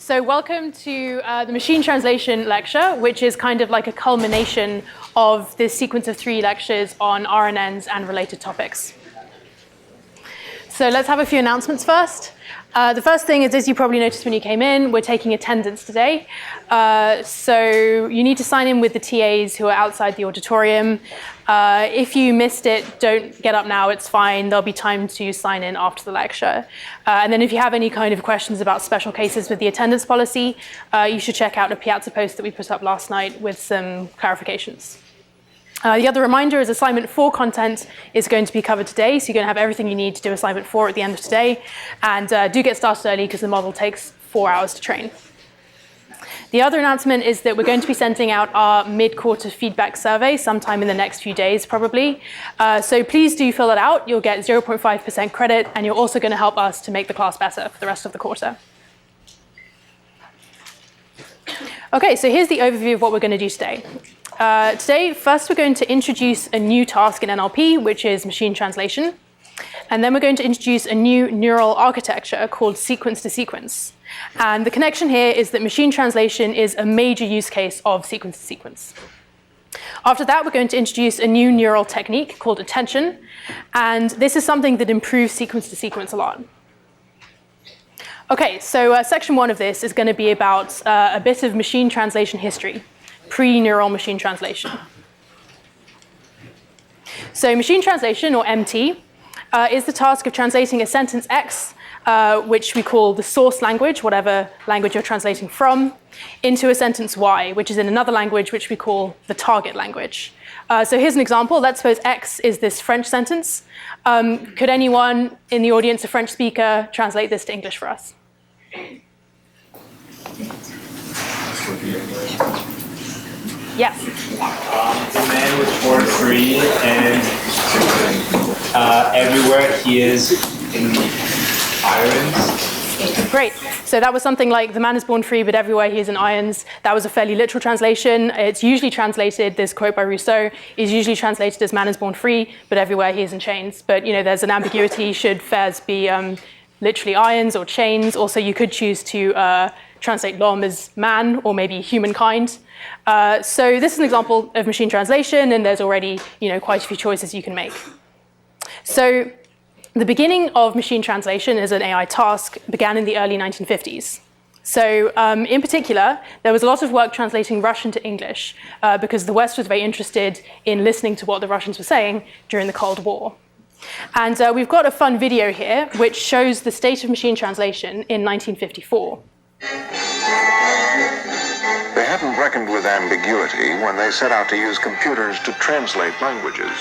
So welcome to the machine translation lecture, which is kind of like a culmination of this sequence of 3 lectures on RNNs and related topics. So let's have a few announcements first. The first thing is, as you probably noticed when you came in, we're taking attendance today. So you need to sign in with the TAs who are outside the auditorium. If you missed it, don't get up now, it's fine. There'll be time to sign in after the lecture. And then if you have any kind of questions about special cases with the attendance policy, you should check out a Piazza post that we put up last night with some clarifications. The other reminder is assignment 4 content is going to be covered today, so you're going to have everything you need to do assignment 4 at the end of today. And do get started early because the model takes 4 hours to train. The other announcement is that we're going to be sending out our mid-quarter feedback survey sometime in the next few days, probably. So please do fill it out. You'll get 0.5% credit, and you're also going to help us to make the class better for the rest of the quarter. OK, so here's the overview of what we're going to do today. Today, first we're going to introduce a new task in NLP, which is machine translation. And then we're going to introduce a new neural architecture called sequence-to-sequence. And the connection here is that machine translation is a major use case of sequence-to-sequence. After that, we're going to introduce a new neural technique called attention. And this is something that improves sequence-to-sequence a lot. OK, so section 1 of this is going to be about a bit of machine translation history. Pre-neural machine translation. So machine translation, or MT, is the task of translating a sentence X, which we call the source language, whatever language you're translating from, into a sentence Y, which is in another language, which we call the target language. So here's an example. Let's suppose X is this French sentence. Could anyone in the audience, a French speaker, translate this to English for us? Yes. The man was born free, and everywhere he is in irons. Great. So that was something like the man is born free, but everywhere he is in irons. That was a fairly literal translation. It's usually translated, this quote by Rousseau is usually translated as man is born free, but everywhere he is in chains. But there's an ambiguity. Should fares be literally irons or chains? Also, you could choose to translate l'homme as man or maybe humankind. So this is an example of machine translation, and there's already quite a few choices you can make. So the beginning of machine translation as an AI task began in the early 1950s. So in particular, there was a lot of work translating Russian to English because the West was very interested in listening to what the Russians were saying during the Cold War. And we've got a fun video here which shows the state of machine translation in 1954. They hadn't reckoned with ambiguity when they set out to use computers to translate languages.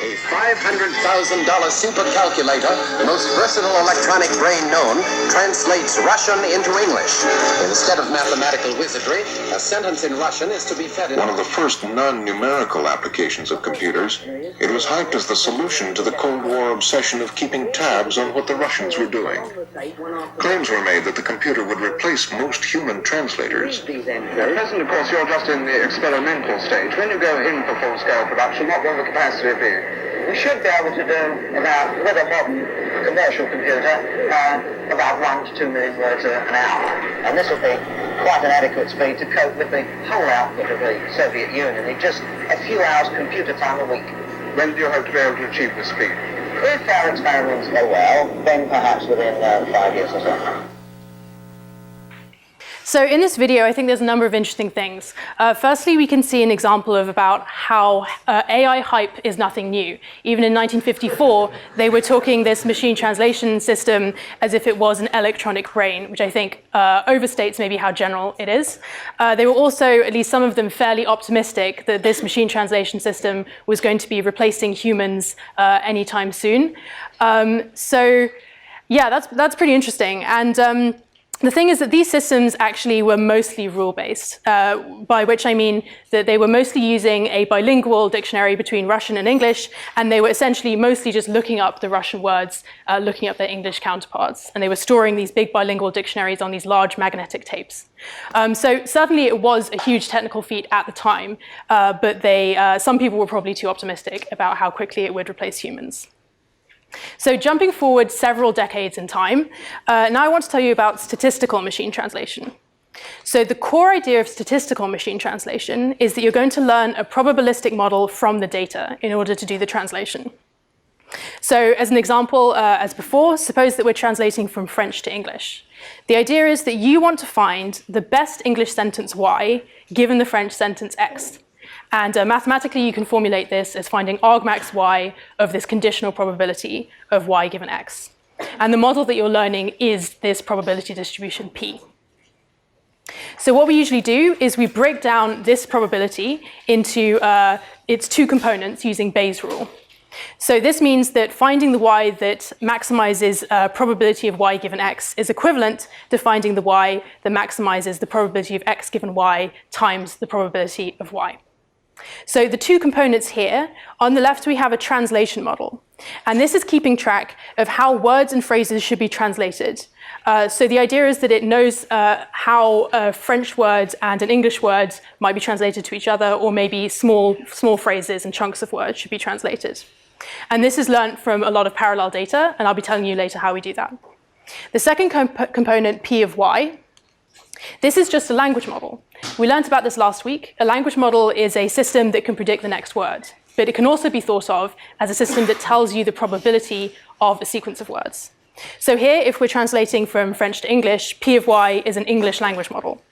A $500,000 supercalculator, the most versatile electronic brain known, translates Russian into English. Instead of mathematical wizardry, a sentence in Russian is to be fed in... One of the first non-numerical applications of computers, it was hyped as the solution to the Cold War obsession of keeping tabs on what the Russians were doing. Claims were made that the computer would replace most human translators. At present, of course, you're just in the experimental stage. When you go in for full-scale production, what will the capacity be? We should be able to do about, with a modern commercial computer, about 1 to 2 million words an hour. And this will be quite an adequate speed to cope with the whole output of the Soviet Union in just a few hours computer time a week. When do you hope to be able to achieve this speed? If our experiments go well, then perhaps within 5 years or so. So in this video, I think there's a number of interesting things. Firstly, we can see an example of about how AI hype is nothing new. Even in 1954, they were talking this machine translation system as if it was an electronic brain, which I think overstates maybe how general it is. They were also, at least some of them, fairly optimistic that this machine translation system was going to be replacing humans anytime soon. So yeah, that's pretty interesting. And the thing is that these systems actually were mostly rule-based, by which I mean that they were mostly using a bilingual dictionary between Russian and English, and they were essentially mostly just looking up the Russian words, looking up their English counterparts, and they were storing these big bilingual dictionaries on these large magnetic tapes. So certainly it was a huge technical feat at the time, but some people were probably too optimistic about how quickly it would replace humans. So jumping forward several decades in time, now I want to tell you about statistical machine translation. So the core idea of statistical machine translation is that you're going to learn a probabilistic model from the data in order to do the translation. So as an example, as before, suppose that we're translating from French to English. The idea is that you want to find the best English sentence Y given the French sentence X. And mathematically, you can formulate this as finding argmax Y of this conditional probability of Y given X. And the model that you're learning is this probability distribution P. So what we usually do is we break down this probability into its two components using Bayes' rule. So this means that finding the Y that maximizes probability of Y given X is equivalent to finding the Y that maximizes the probability of X given Y times the probability of Y. So the two components here, on the left we have a translation model. And this is keeping track of how words and phrases should be translated. So the idea is that it knows how French words and an English word might be translated to each other, or maybe small phrases and chunks of words should be translated. And this is learned from a lot of parallel data, and I'll be telling you later how we do that. The second component, P of Y, this is just a language model. We learned about this last week. A language model is a system that can predict the next word, but it can also be thought of as a system that tells you the probability of a sequence of words. So here, if we're translating from French to English, P of Y is an English language model.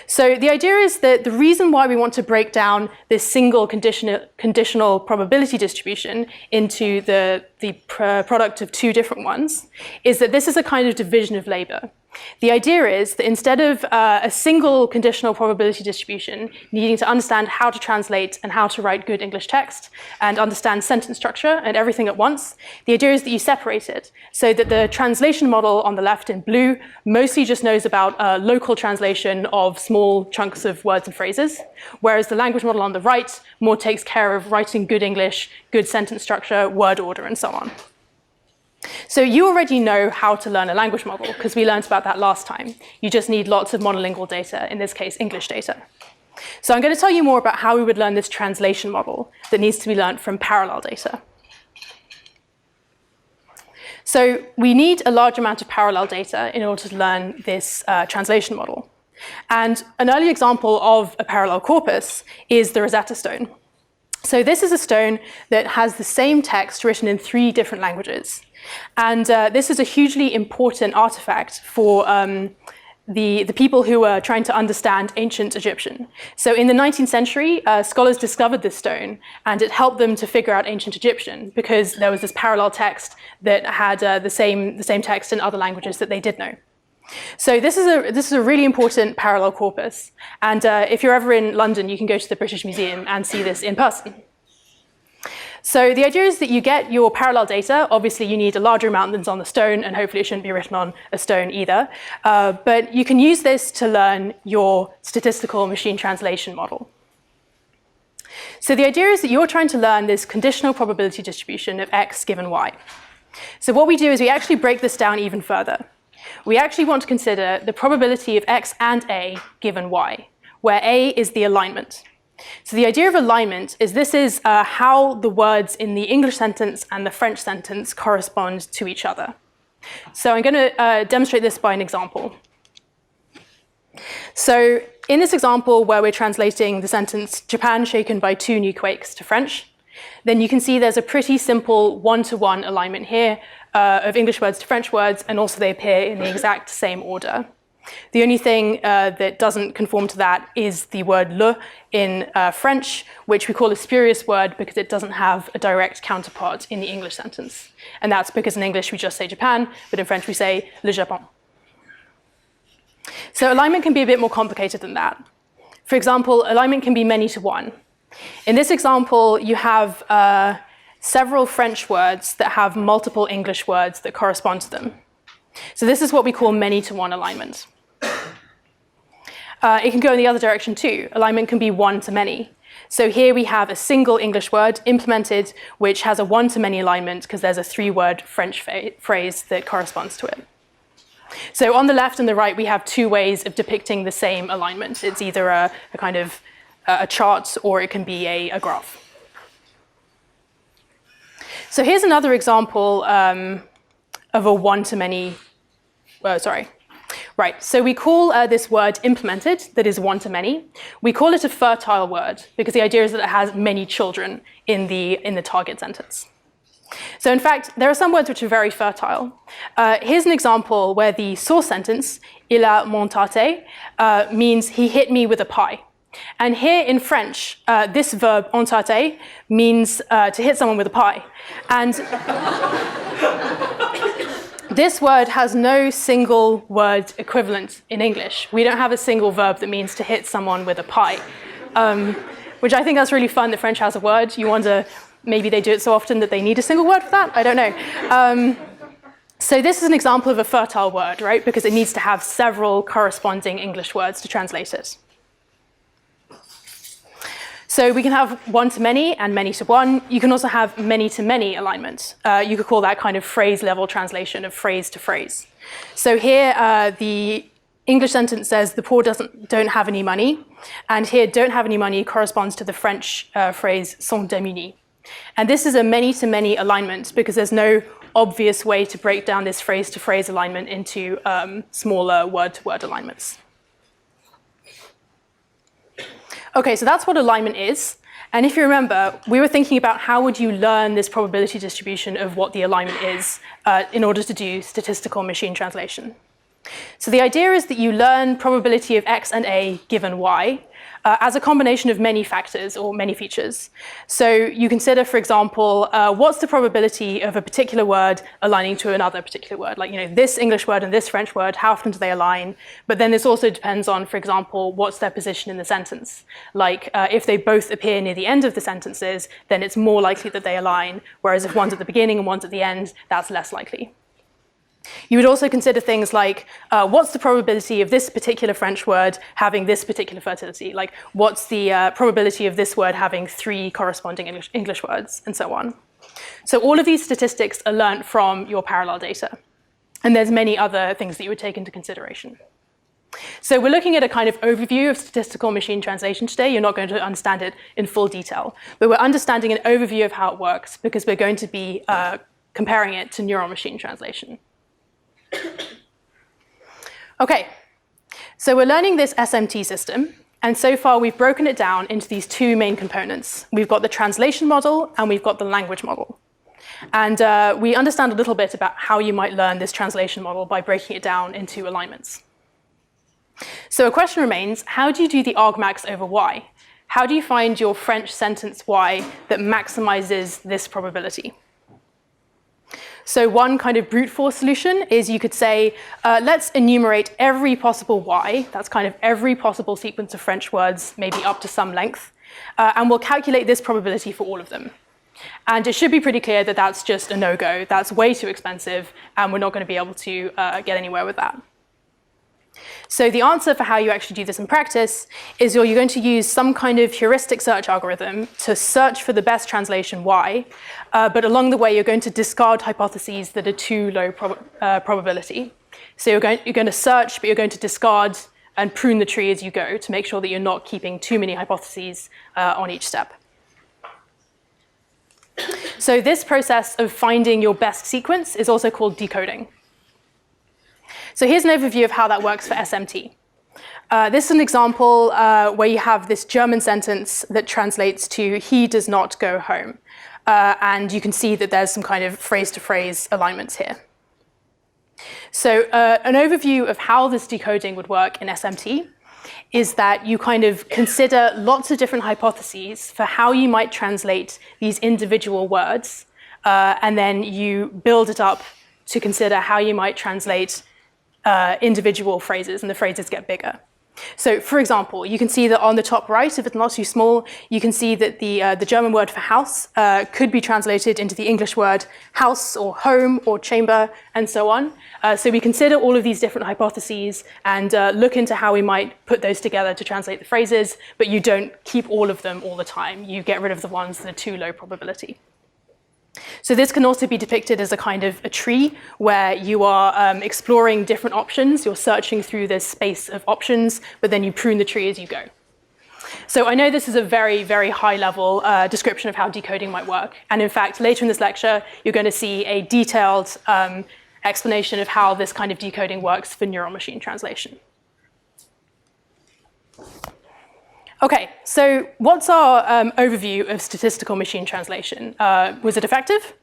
So the idea is that the reason why we want to break down this single conditional probability distribution into the product of two different ones is that this is a kind of division of labor. The idea is that instead of a single conditional probability distribution needing to understand how to translate and how to write good English text and understand sentence structure and everything at once, the idea is that you separate it so that the translation model on the left in blue mostly just knows about local translation of small chunks of words and phrases, whereas the language model on the right more takes care of writing good English, good sentence structure, word order, and so on. So you already know how to learn a language model, because we learned about that last time. You just need lots of monolingual data, in this case, English data. So I'm going to tell you more about how we would learn this translation model that needs to be learned from parallel data. So we need a large amount of parallel data in order to learn this translation model. And an early example of a parallel corpus is the Rosetta Stone. So this is a stone that has the same text written in 3 different languages. And this is a hugely important artifact for the people who were trying to understand ancient Egyptian. So in the 19th century, scholars discovered this stone, and it helped them to figure out ancient Egyptian because there was this parallel text that had the same text in other languages that they did know. So this is a really important parallel corpus. And if you're ever in London, you can go to the British Museum and see this in person. So the idea is that you get your parallel data. Obviously, you need a larger amount than's on the stone, and hopefully it shouldn't be written on a stone either. But you can use this to learn your statistical machine translation model. So the idea is that you're trying to learn this conditional probability distribution of X given Y. So what we do is we actually break this down even further. We actually want to consider the probability of X and A given Y, where A is the alignment. So the idea of alignment is this is how the words in the English sentence and the French sentence correspond to each other. So I'm going to demonstrate this by an example. So in this example where we're translating the sentence, Japan shaken by 2 new quakes to French, then you can see there's a pretty simple one-to-one alignment here of English words to French words, and also they appear in the exact same order. The only thing that doesn't conform to that is the word le in French, which we call a spurious word because it doesn't have a direct counterpart in the English sentence. And that's because in English we just say Japan, but in French we say le Japon. So alignment can be a bit more complicated than that. For example, alignment can be many to one. In this example, you have several French words that have multiple English words that correspond to them. So this is what we call many-to-one alignment. It can go in the other direction too. Alignment can be one-to-many. So here we have a single English word implemented, which has a one-to-many alignment because there's a 3-word French phrase that corresponds to it. So on the left and the right, we have 2 ways of depicting the same alignment. It's either a kind of a chart, or it can be a graph. So here's another example of a one-to-many, Right, so we call this word implemented, that is one-to-many. We call it a fertile word because the idea is that it has many children in the target sentence. So in fact, there are some words which are very fertile. Here's an example where the source sentence, il a montate, means he hit me with a pie. And here in French, this verb entate means to hit someone with a pie. And this word has no single word equivalent in English. We don't have a single verb that means to hit someone with a pie, which I think that's really fun that French has a word. You wonder, maybe they do it so often that they need a single word for that? I don't know. So this is an example of a fertile word, right? Because it needs to have several corresponding English words to translate it. So we can have one-to-many and many-to-one. You can also have many-to-many alignment. You could call that kind of phrase-level translation of phrase to phrase. So here, the English sentence says the poor don't have any money. And here, don't have any money corresponds to the French phrase sont démunis. And this is a many-to-many alignment because there's no obvious way to break down this phrase-to-phrase alignment into smaller word-to-word alignments. Okay, so that's what alignment is. And if you remember, we were thinking about how would you learn this probability distribution of what the alignment is in order to do statistical machine translation. So the idea is that you learn probability of X and A given Y as a combination of many factors or many features. So you consider, for example, what's the probability of a particular word aligning to another particular word? Like, this English word and this French word, how often do they align? But then this also depends on, for example, what's their position in the sentence. Like, if they both appear near the end of the sentences, then it's more likely that they align. Whereas if one's at the beginning and one's at the end, that's less likely. You would also consider things like, what's the probability of this particular French word having this particular fertility? Like, what's the probability of this word having 3 corresponding English words, and so on. So all of these statistics are learnt from your parallel data. And there's many other things that you would take into consideration. So we're looking at a kind of overview of statistical machine translation today. You're not going to understand it in full detail. But we're understanding an overview of how it works because we're going to be comparing it to neural machine translation. Okay, so we're learning this SMT system, and so far we've broken it down into these 2 main components. We've got the translation model and we've got the language model. And we understand a little bit about how you might learn this translation model by breaking it down into alignments. So a question remains, how do you do the argmax over Y? How do you find your French sentence Y that maximizes this probability? So one kind of brute force solution is you could say, let's enumerate every possible Y, that's kind of every possible sequence of French words, maybe up to some length, and we'll calculate this probability for all of them. And it should be pretty clear that that's just a no-go. That's way too expensive, and we're not going to be able to get anywhere with that. So the answer for how you actually do this in practice is you're going to use some kind of heuristic search algorithm to search for the best translation Y, but along the way you're going to discard hypotheses that are too low probability. So you're going to search, but you're going to discard and prune the tree as you go to make sure that you're not keeping too many hypotheses on each step. So this process of finding your best sequence is also called decoding. So here's an overview of how that works for SMT. This is an example where you have this German sentence that translates to he does not go home. And you can see that there's some kind of phrase-to-phrase alignments here. So an overview of how this decoding would work in SMT is that you kind of consider lots of different hypotheses for how you might translate these individual words, and then you build it up to consider how you might translate individual phrases, and the phrases get bigger. So, for example, you can see that on the top right, if it's not too small, you can see that the German word for house could be translated into the English word house or home or chamber, and so on. So we consider all of these different hypotheses and look into how we might put those together to translate the phrases, but you don't keep all of them all the time. You get rid of the ones that are too low probability. So this can also be depicted as a kind of a tree where you are exploring different options. You're searching through this space of options, but then you prune the tree as you go. So I know this is a very, very high-level description of how decoding might work. And in fact, later in this lecture, you're going to see a detailed explanation of how this kind of decoding works for neural machine translation. OK, so what's our overview of statistical machine translation? Was it effective?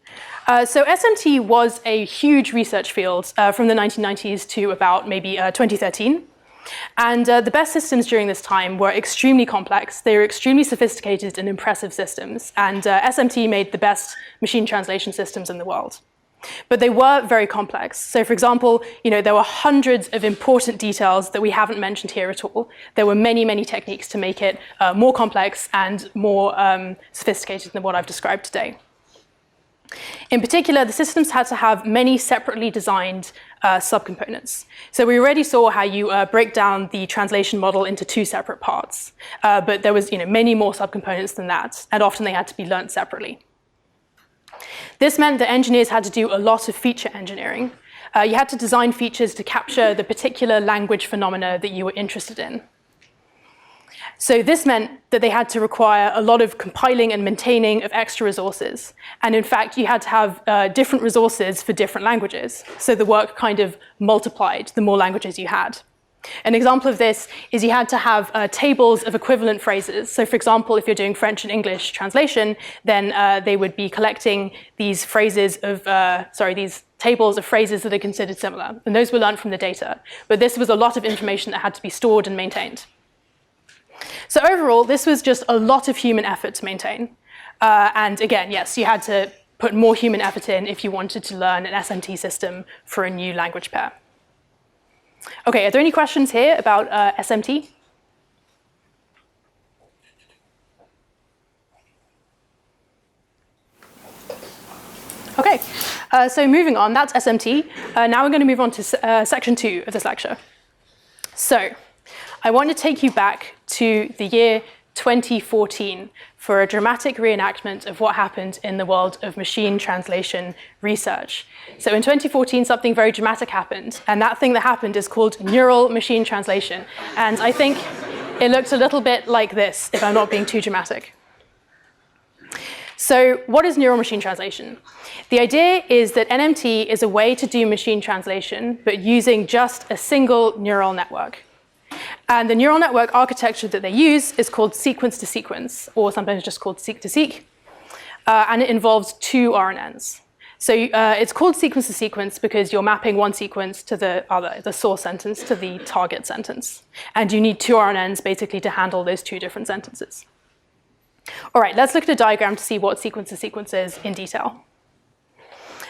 So SMT was a huge research field from the 1990s to about maybe 2013. And the best systems during this time were extremely complex. They were extremely sophisticated and impressive systems. And SMT made the best machine translation systems in the world. But they were very complex. So for example, there were hundreds of important details that we haven't mentioned here at all. There were many, many techniques to make it more complex and more sophisticated than what I've described today. In particular, the systems had to have many separately designed subcomponents. So we already saw how you break down the translation model into two separate parts. But there was many more subcomponents than that, and often they had to be learned separately. This meant that engineers had to do a lot of feature engineering. You had to design features to capture the particular language phenomena that you were interested in. So this meant that they had to require a lot of compiling and maintaining of extra resources. And in fact, you had to have different resources for different languages. So the work kind of multiplied the more languages you had. An example of this is you had to have tables of equivalent phrases. So for example, if you're doing French and English translation, then they would be collecting these phrases of, these tables of phrases that are considered similar. And those were learned from the data. But this was a lot of information that had to be stored and maintained. So overall, this was just a lot of human effort to maintain. And again, yes, you had to put more human effort in if you wanted to learn an SMT system for a new language pair. OK, are there any questions here about SMT? OK, so moving on, that's SMT. Now we're going to move on to section 2 of this lecture. So I want to take you back to the year 2014 for a dramatic reenactment of what happened in the world of machine translation research. So in 2014, something very dramatic happened. And that thing that happened is called neural machine translation. And I think it looks a little bit like this, if I'm not being too dramatic. So what is neural machine translation? The idea is that NMT is a way to do machine translation, but using just a single neural network. And the neural network architecture that they use is called sequence-to-sequence, or sometimes just called Seq2Seq. And it involves two RNNs. So it's called sequence-to-sequence because you're mapping one sequence to the other, the source sentence to the target sentence. And you need two RNNs basically to handle those two different sentences. All right, let's look at a diagram to see what sequence-to-sequence is in detail.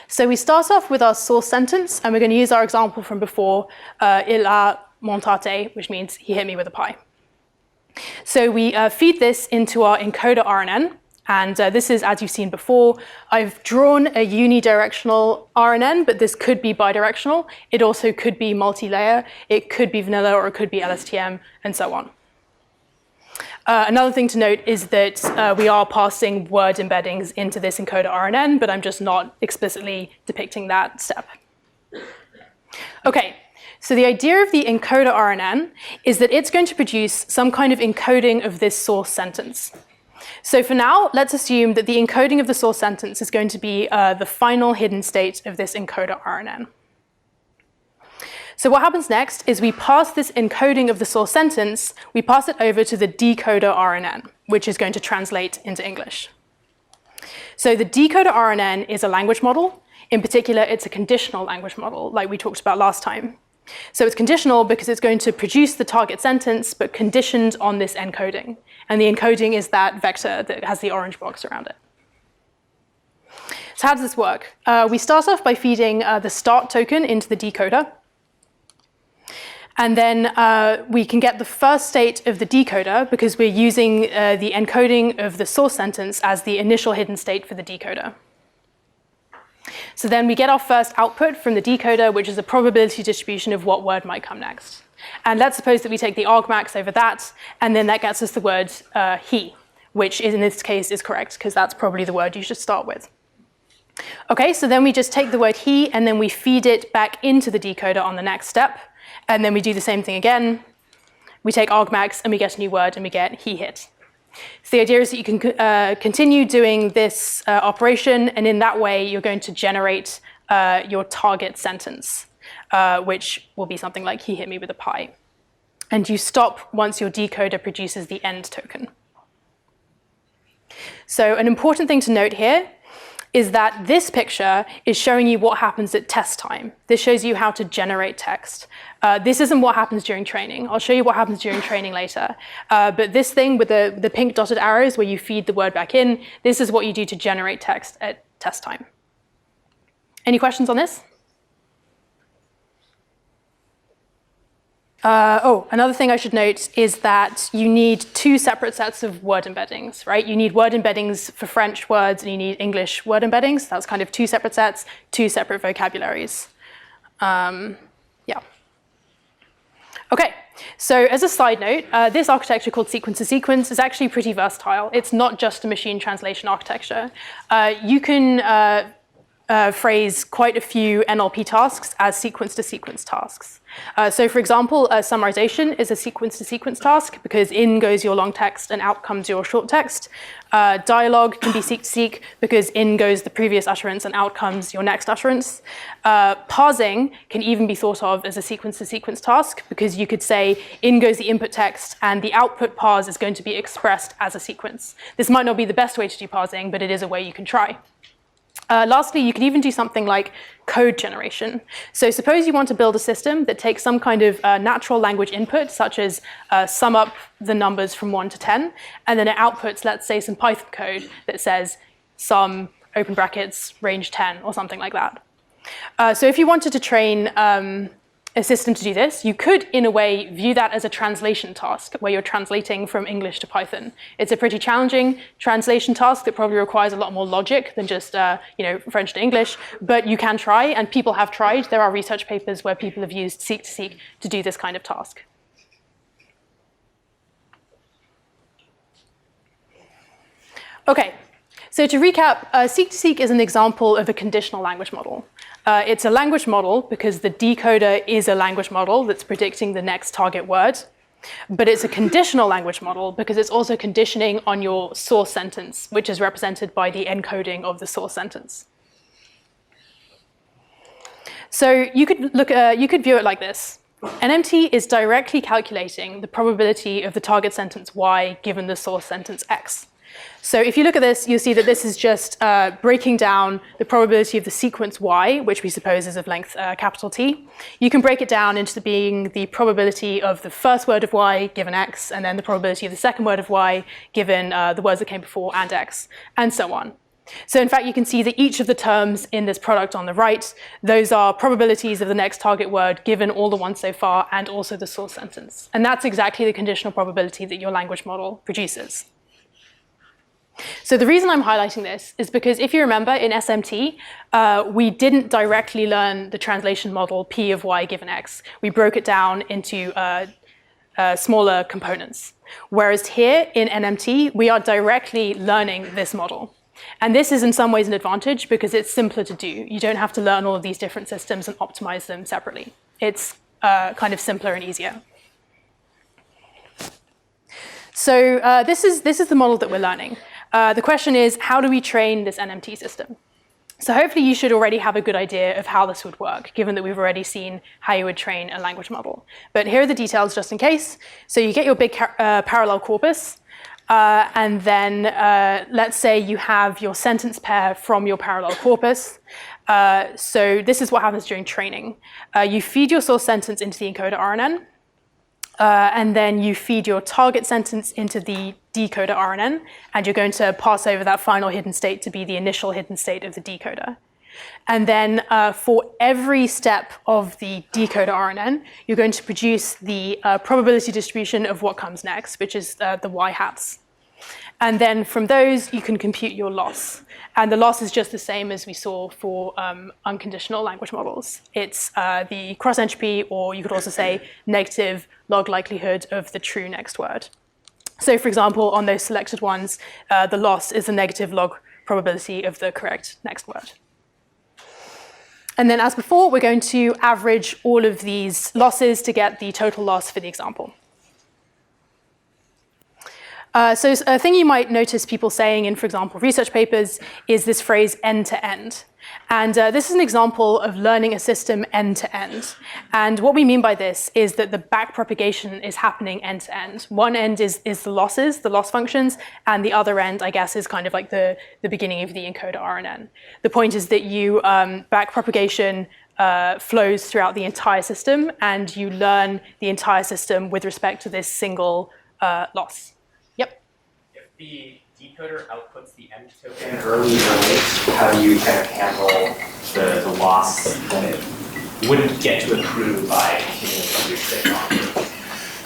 So we start off with our source sentence, and we're going to use our example from before, il a montate, which means he hit me with a pie. So we feed this into our encoder RNN, and this is, as you've seen before, I've drawn a unidirectional RNN, but this could be bidirectional. It also could be multi-layer. It could be vanilla, or it could be LSTM, and so on. Another thing to note is that we are passing word embeddings into this encoder RNN, but I'm just not explicitly depicting that step. OK, so the idea of the encoder RNN is that it's going to produce some kind of encoding of this source sentence. So for now, let's assume that the encoding of the source sentence is going to be the final hidden state of this encoder RNN. So what happens next is we pass this encoding of the source sentence, we pass it over to the decoder RNN, which is going to translate into English. So the decoder RNN is a language model. In particular, it's a conditional language model, like we talked about last time. So it's conditional because it's going to produce the target sentence, but conditioned on this encoding. And the encoding is that vector that has the orange box around it. So how does this work? We start off by feeding the start token into the decoder. And then we can get the first state of the decoder because we're using the encoding of the source sentence as the initial hidden state for the decoder. So then we get our first output from the decoder, which is a probability distribution of what word might come next. And let's suppose that we take the argmax over that, and then that gets us the word he, which in this case is correct, because that's probably the word you should start with. OK, so then we just take the word he, and then we feed it back into the decoder on the next step. And then we do the same thing again. we take argmax and we get a new word and we get he hit. So the idea is that you can continue doing this operation, and in that way you're going to generate your target sentence, which will be something like he hit me with a pie. And you stop once your decoder produces the end token. So an important thing to note here is that this picture is showing you what happens at test time. This shows you how to generate text. This isn't what happens during training. I'll show you what happens during training later. But this thing with the pink dotted arrows where you feed the word back in, this is what you do to generate text at test time. Any questions on this? Another thing I should note is that you need two separate sets of word embeddings, right? You need word embeddings for French words and you need English word embeddings. That's kind of two separate sets, two separate vocabularies. Yeah. Okay, so as a side note, this architecture called Seq2Seq is actually pretty versatile. It's not just a machine translation architecture. You can phrase quite a few NLP tasks as sequence-to-sequence tasks. So for example, summarization is a sequence-to-sequence task because in goes your long text and out comes your short text. Dialogue can be Seq2Seq because in goes the previous utterance and out comes your next utterance. Parsing can even be thought of as a sequence-to-sequence task because you could say in goes the input text and the output parse is going to be expressed as a sequence. This might not be the best way to do parsing, but it is a way you can try. Lastly, you can even do something like code generation. So suppose you want to build a system that takes some kind of natural language input, such as sum up the numbers from 1 to 10, and then it outputs, let's say, some Python code that says sum, open brackets, range 10, or something like that. So if you wanted to train a system to do this, you could, in a way, view that as a translation task, where you're translating from English to Python. It's a pretty challenging translation task that probably requires a lot more logic than just French to English, but you can try, and people have tried. There are research papers where people have used Seq2Seq to do this kind of task. Okay, so to recap, Seq2Seq is an example of a conditional language model. It's a language model because the decoder is a language model that's predicting the next target word. But it's a conditional language model because it's also conditioning on your source sentence, which is represented by the encoding of the source sentence. So you could view it like this. NMT is directly calculating the probability of the target sentence Y given the source sentence X. So if you look at this, you'll see that this is just breaking down the probability of the sequence Y, which we suppose is of length capital T. You can break it down into being the probability of the first word of Y given X, and then the probability of the second word of Y given the words that came before and X, and so on. So in fact, you can see that each of the terms in this product on the right, those are probabilities of the next target word given all the ones so far and also the source sentence. And that's exactly the conditional probability that your language model produces. So the reason I'm highlighting this is because if you remember in SMT, we didn't directly learn the translation model P of Y given X. We broke it down into smaller components. Whereas here in NMT, we are directly learning this model. And this is in some ways an advantage because it's simpler to do. You don't have to learn all of these different systems and optimize them separately. It's kind of simpler and easier. So this is the model that we're learning. The question is, how do we train this NMT system? So hopefully you should already have a good idea of how this would work, given that we've already seen how you would train a language model. But here are the details just in case. So you get your big parallel corpus, and then let's say you have your sentence pair from your parallel corpus. So this is what happens during training. You feed your source sentence into the encoder RNN, and then you feed your target sentence into the decoder RNN, and you're going to pass over that final hidden state to be the initial hidden state of the decoder. And then for every step of the decoder RNN, you're going to produce the probability distribution of what comes next, which is the Y hats. And then from those, you can compute your loss. And the loss is just the same as we saw for unconditional language models. It's the cross entropy, or you could also say negative log likelihood of the true next word. So for example, on those selected ones, the loss is the negative log probability of the correct next word. And then as before, we're going to average all of these losses to get the total loss for the example. So a thing you might notice people saying in, for example, research papers is this phrase end-to-end. And this is an example of learning a system end-to-end. And what we mean by this is that the backpropagation is happening end-to-end. One end is the losses, the loss functions, and the other end, I guess, is kind of like the beginning of the encoder RNN. The point is that you backpropagation flows throughout the entire system, and you learn the entire system with respect to this single loss. Yep? If the decoder outputs the end token early or late, how do you kind of handle the loss that it wouldn't get to accrue by continuing to do on?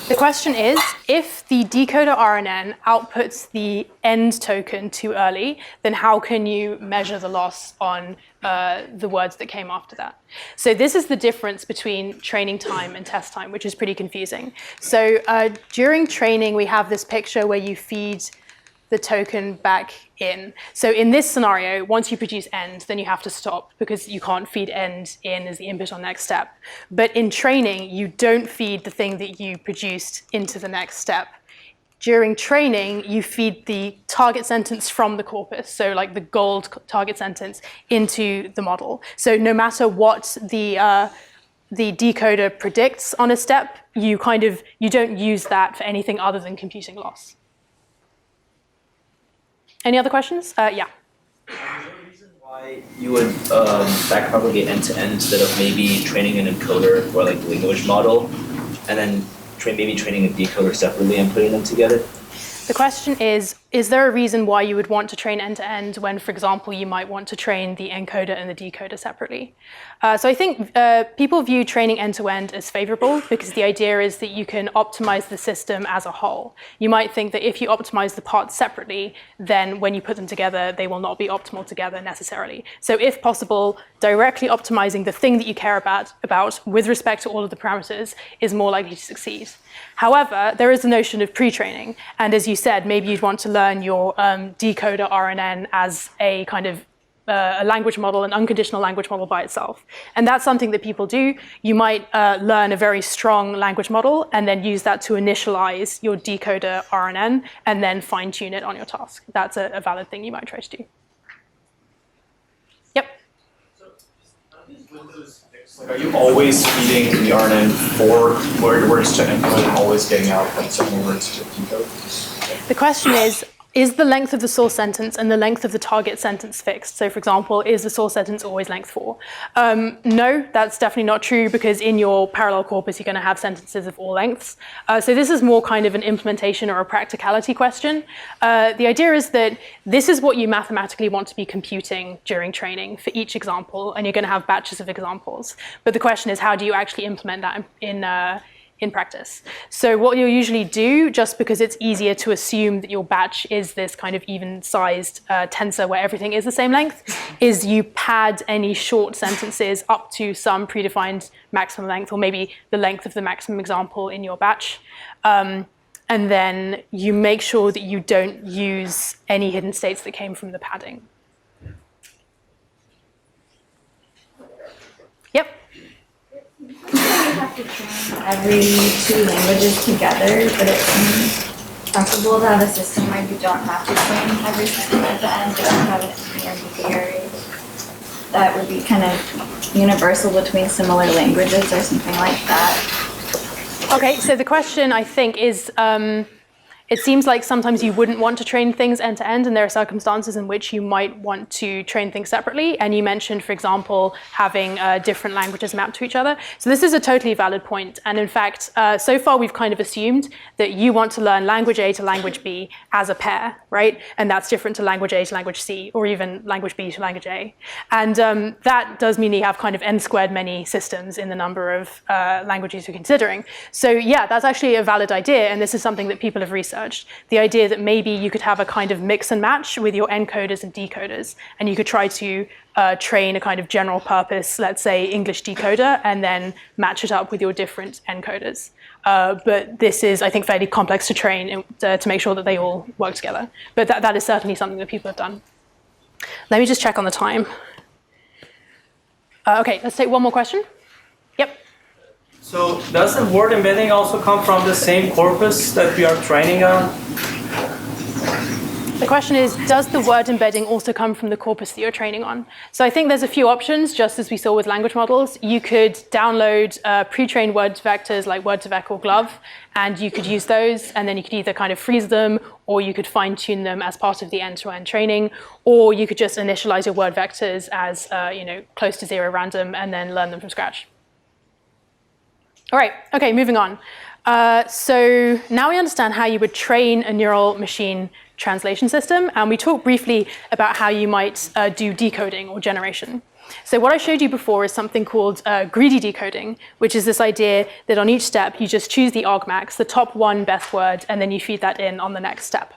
The question is, if the decoder RNN outputs the end token too early, then how can you measure the loss on the words that came after that? So this is the difference between training time and test time, which is pretty confusing. So during training, we have this picture where you feed the token back in. So in this scenario, once you produce end, then you have to stop because you can't feed end in as the input on next step. But in training, you don't feed the thing that you produced into the next step. During training, you feed the target sentence from the corpus, so like the gold target sentence, into the model. So no matter what the decoder predicts on a step, you don't use that for anything other than computing loss. Any other questions? Yeah. Is there a reason why you would backpropagate end-to-end instead of maybe training an encoder or like the language model, and then maybe training a decoder separately and putting them together? The question is there a reason why you would want to train end-to-end when, for example, you might want to train the encoder and the decoder separately? So I think people view training end-to-end as favorable because the idea is that you can optimize the system as a whole. You might think that if you optimize the parts separately, then when you put them together, they will not be optimal together necessarily. So if possible, directly optimizing the thing that you care about with respect to all of the parameters is more likely to succeed. However, there is the notion of pre-training. And as you said, maybe you'd want to learn your decoder RNN as a kind of a language model, an unconditional language model by itself. And that's something that people do. You might learn a very strong language model and then use that to initialize your decoder RNN and then fine-tune it on your task. That's a valid thing you might try to do. Yep. So are these windows fixed? Like, are you always feeding the RNN for words to encode and always getting out like certain words to decode? The question is the length of the source sentence and the length of the target sentence fixed? So for example, is the source sentence always length 4? No, that's definitely not true because in your parallel corpus, you're going to have sentences of all lengths. So this is more kind of an implementation or a practicality question. The idea is that this is what you mathematically want to be computing during training for each example, and you're going to have batches of examples. But the question is, how do you actually implement that in practice? So what you'll usually do, just because it's easier to assume that your batch is this kind of even-sized tensor where everything is the same length, is you pad any short sentences up to some predefined maximum length, or maybe the length of the maximum example in your batch. And then you make sure that you don't use any hidden states that came from the padding. Yep. You have to train every 2 languages together, but it's preferable to have a system where you don't have to train every system at the end, but you have an intermediary that would be kind of universal between similar languages or something like that. Okay, so the question, I think, is it seems like sometimes you wouldn't want to train things end-to-end, and there are circumstances in which you might want to train things separately. And you mentioned, for example, having different languages mapped to each other. So this is a totally valid point. And in fact, so far we've kind of assumed that you want to learn language A to language B as a pair, right? And that's different to language A to language C, or even language B to language A. And that does mean you have kind of n squared many systems in the number of languages you're considering. So yeah, that's actually a valid idea, and this is something that people have researched. The idea that maybe you could have a kind of mix and match with your encoders and decoders, and you could try to train a kind of general purpose, let's say English decoder, and then match it up with your different encoders. But this is, I think, fairly complex to train to make sure that they all work together. But that is certainly something that people have done. Let me just check on the time. Okay, let's take one more question. Yep. So does the word embedding also come from the same corpus that we are training on? The question is, does the word embedding also come from the corpus that you're training on? So I think there's a few options, just as we saw with language models. You could download pre-trained word vectors like Word2Vec or Glove, and you could use those, and then you could either kind of freeze them, or you could fine-tune them as part of the end-to-end training, or you could just initialize your word vectors as close to zero random, and then learn them from scratch. All right, okay, moving on. So now we understand how you would train a neural machine translation system, and we talked briefly about how you might do decoding or generation. So what I showed you before is something called greedy decoding, which is this idea that on each step you just choose the argmax, the top one best word, and then you feed that in on the next step.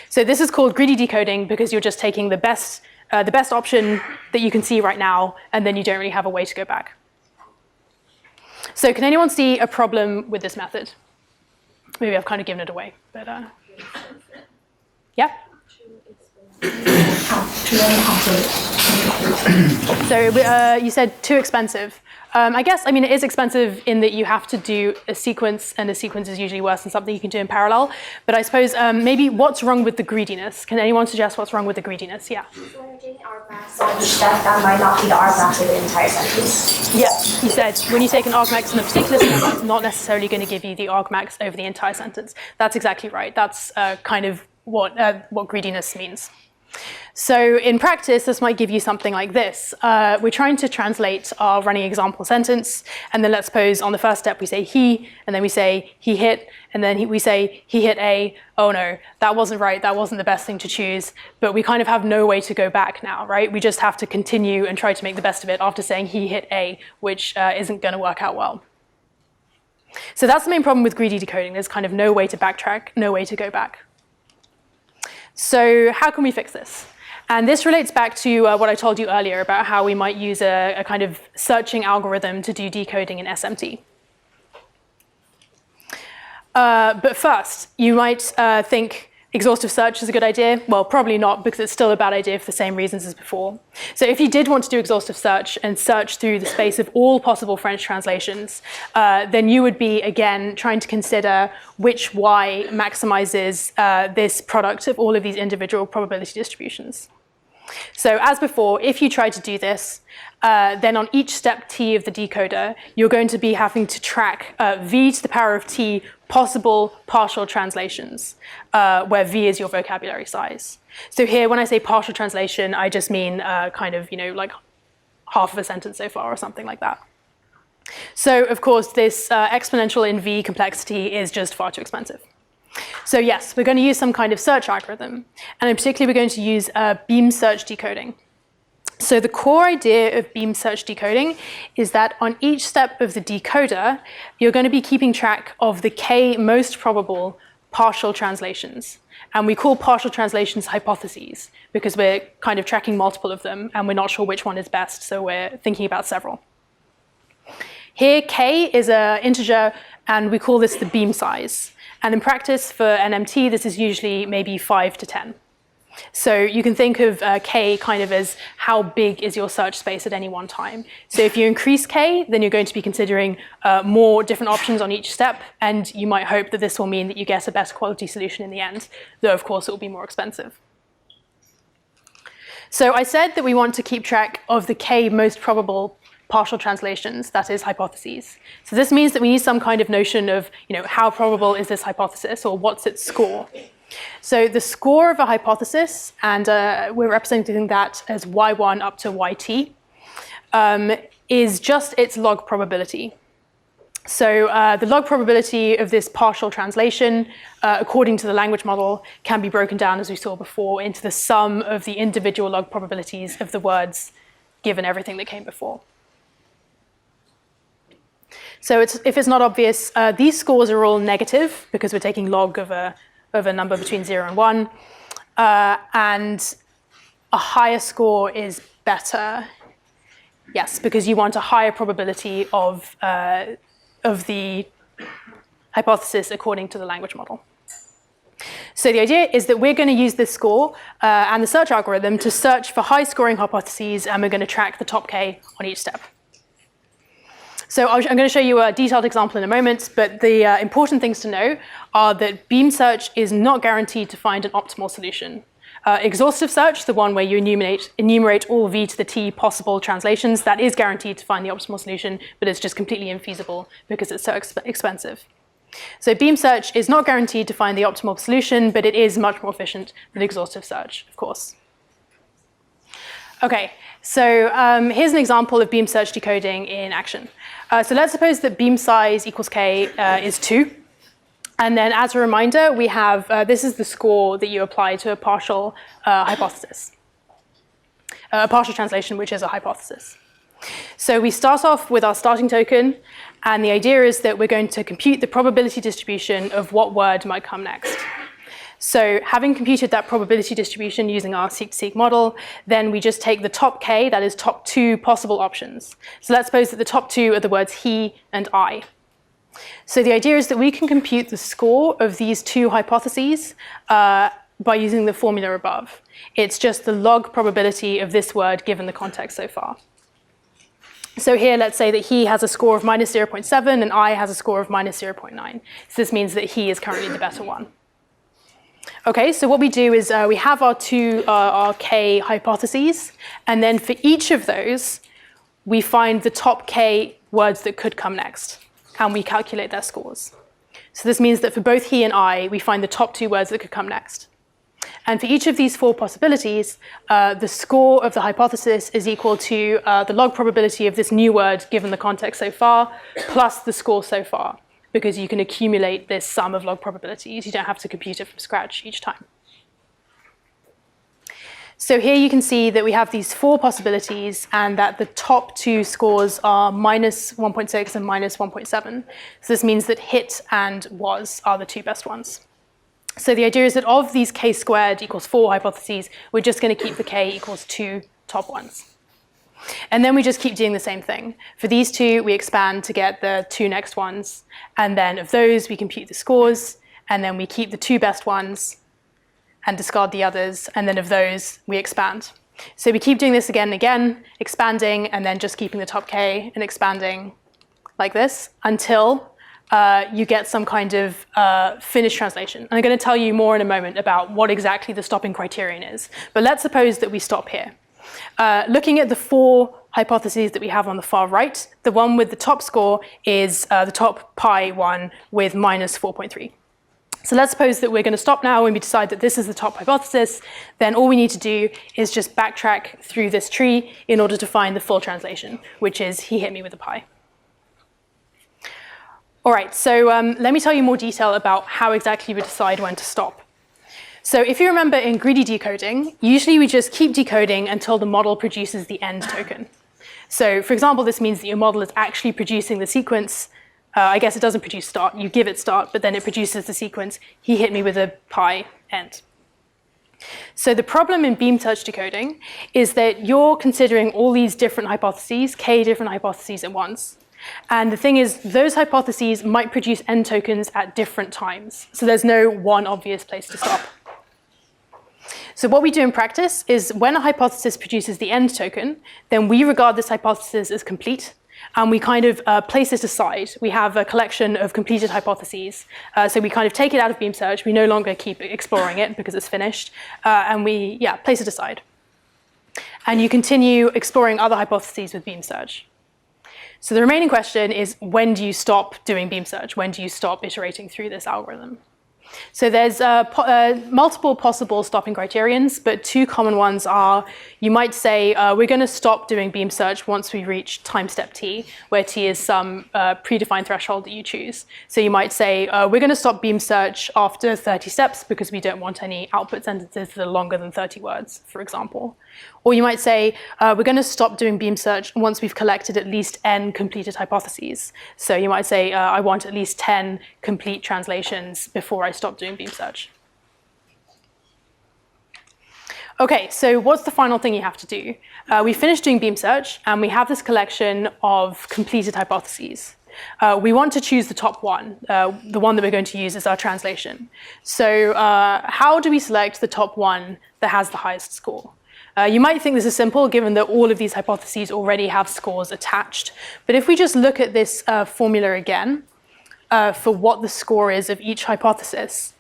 So this is called greedy decoding because you're just taking the best option that you can see right now, and then you don't really have a way to go back. So can anyone see a problem with this method? Maybe I've kind of given it away, but yeah? So you said too expensive. I guess, I mean, it is expensive in that you have to do a sequence, and a sequence is usually worse than something you can do in parallel. But I suppose maybe what's wrong with the greediness? Can anyone suggest what's wrong with the greediness? Yeah. So when you're taking argmax on each step, that might not be the argmax of the entire sentence. Yeah, you said when you take an argmax in a particular step, it's not necessarily going to give you the argmax over the entire sentence. That's exactly right. That's kind of what greediness means. So in practice, this might give you something like this. We're trying to translate our running example sentence, and then let's suppose on the first step we say he, and then we say he hit, and then we say he hit A. Oh no, that wasn't right, that wasn't the best thing to choose, but we kind of have no way to go back now, right? We just have to continue and try to make the best of it after saying he hit A, which isn't going to work out well. So that's the main problem with greedy decoding. There's kind of no way to backtrack, no way to go back. So how can we fix this? And this relates back to what I told you earlier about how we might use a kind of searching algorithm to do decoding in SMT. But first, you might think exhaustive search is a good idea. Well, probably not, because it's still a bad idea for the same reasons as before. So if you did want to do exhaustive search and search through the space of all possible French translations, then you would be, again, trying to consider which Y maximizes this product of all of these individual probability distributions. So as before, if you try to do this, then on each step t of the decoder, you're going to be having to track v to the power of t possible partial translations, where v is your vocabulary size. So here, when I say partial translation, I just mean kind of, like half of a sentence so far or something like that. So of course, this exponential in v complexity is just far too expensive. So yes, we're going to use some kind of search algorithm, and in particular, we're going to use beam search decoding. So the core idea of beam search decoding is that on each step of the decoder, you're going to be keeping track of the k most probable partial translations. And we call partial translations hypotheses because we're kind of tracking multiple of them, and we're not sure which one is best, so we're thinking about several. Here, k is an integer, and we call this the beam size. And in practice for NMT, this is usually maybe 5 to 10. So you can think of k kind of as how big is your search space at any one time. So if you increase k, then you're going to be considering more different options on each step, and you might hope that this will mean that you get a better quality solution in the end, though of course it will be more expensive. So I said that we want to keep track of the k most probable partial translations, that is hypotheses. So this means that we need some kind of notion of, how probable is this hypothesis, or what's its score? So the score of a hypothesis, and we're representing that as y1 up to yt, is just its log probability. So the log probability of this partial translation, according to the language model, can be broken down, as we saw before, into the sum of the individual log probabilities of the words given everything that came before. So if it's not obvious, these scores are all negative because we're taking log of a number between 0 and 1. And a higher score is better. Yes, because you want a higher probability of the hypothesis according to the language model. So the idea is that we're going to use this score and the search algorithm to search for high-scoring hypotheses, and we're going to track the top k on each step. So I'm going to show you a detailed example in a moment, but the important things to know are that beam search is not guaranteed to find an optimal solution. Exhaustive search, the one where you enumerate all v to the t possible translations, that is guaranteed to find the optimal solution, but it's just completely infeasible because it's so expensive. So beam search is not guaranteed to find the optimal solution, but it is much more efficient than exhaustive search, of course. Okay, so here's an example of beam search decoding in action. So let's suppose that beam size equals k is 2. And then as a reminder, we have, this is the score that you apply to a partial hypothesis. A partial translation, which is a hypothesis. So we start off with our starting token, and the idea is that we're going to compute the probability distribution of what word might come next. So having computed that probability distribution using our Seq2Seq model, then we just take the top k, that is top 2 possible options. So let's suppose that the top 2 are the words he and I. So the idea is that we can compute the score of these 2 hypotheses by using the formula above. It's just the log probability of this word given the context so far. So here, let's say that he has a score of minus 0.7 and I has a score of minus 0.9. So this means that he is currently the better one. Okay, so what we do is we have our k hypotheses, and then for each of those, we find the top k words that could come next, and we calculate their scores. So this means that for both he and I, we find the top 2 words that could come next. And for each of these 4 possibilities, the score of the hypothesis is equal to the log probability of this new word given the context so far, plus the score so far, because you can accumulate this sum of log probabilities. You don't have to compute it from scratch each time. So here you can see that we have these 4 possibilities and that the top 2 scores are minus 1.6 and minus 1.7. So this means that hit and was are the 2 best ones. So the idea is that of these k squared equals 4 hypotheses, we're just going to keep the k equals 2 top ones. And then we just keep doing the same thing. For these 2, we expand to get the 2 next ones. And then of those, we compute the scores. And then we keep the 2 best ones and discard the others. And then of those, we expand. So we keep doing this again and again, expanding, and then just keeping the top k and expanding like this until you get some kind of finished translation. And I'm going to tell you more in a moment about what exactly the stopping criterion is. But let's suppose that we stop here. Looking at the 4 hypotheses that we have on the far right, the one with the top score is the top pi one with minus 4.3. So let's suppose that we're going to stop now and we decide that this is the top hypothesis. Then all we need to do is just backtrack through this tree in order to find the full translation, which is he hit me with a pi. All right, so let me tell you more detail about how exactly we decide when to stop. So if you remember in greedy decoding, usually we just keep decoding until the model produces the end token. So for example, this means that your model is actually producing the sequence. I guess it doesn't produce start. You give it start, but then it produces the sequence. He hit me with a pi end. So the problem in beam search decoding is that you're considering all these different hypotheses, k different hypotheses at once. And the thing is, those hypotheses might produce end tokens at different times. So there's no one obvious place to stop. So what we do in practice is when a hypothesis produces the end token, then we regard this hypothesis as complete, and we kind of place it aside. We have a collection of completed hypotheses. So we kind of take it out of beam search. We no longer keep exploring it because it's finished, and we place it aside. And you continue exploring other hypotheses with beam search. So the remaining question is, when do you stop doing beam search? When do you stop iterating through this algorithm? So there's multiple possible stopping criterions, but 2 common ones are, you might say, we're going to stop doing beam search once we reach time step t, where t is some predefined threshold that you choose. So you might say, we're going to stop beam search after 30 steps because we don't want any output sentences that are longer than 30 words, for example. Or you might say, we're going to stop doing beam search once we've collected at least n completed hypotheses. So you might say, I want at least 10 complete translations before I stop doing beam search. Okay, so what's the final thing you have to do? We finished doing beam search, and we have this collection of completed hypotheses. We want to choose the top one. The one that we're going to use is our translation. So how do we select the top one that has the highest score? You might think this is simple, given that all of these hypotheses already have scores attached. But if we just look at this formula again, for what the score is of each hypothesis,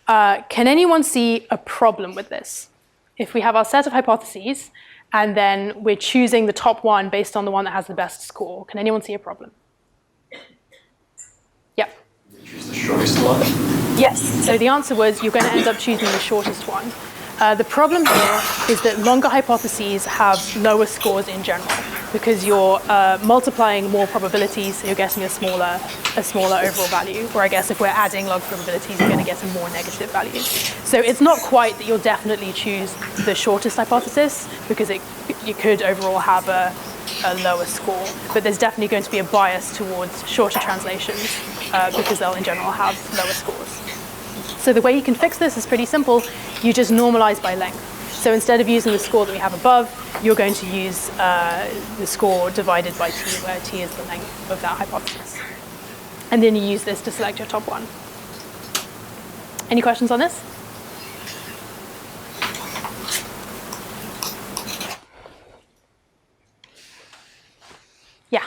can anyone see a problem with this? If we have our set of hypotheses, and then we're choosing the top one based on the one that has the best score, can anyone see a problem? Yeah. Choose the shortest one? Yes. So the answer was you're going to end up choosing the shortest one. The problem here is that longer hypotheses have lower scores in general because you're multiplying more probabilities, so you're getting a smaller overall value. Or I guess if we're adding log probabilities, you're going to get a more negative value. So it's not quite that you'll definitely choose the shortest hypothesis because you could overall have a lower score, but there's definitely going to be a bias towards shorter translations because they'll in general have lower scores. So the way you can fix this is pretty simple. You just normalize by length. So instead of using the score that we have above, you're going to use the score divided by t, where t is the length of that hypothesis. And then you use this to select your top one. Any questions on this? Yeah.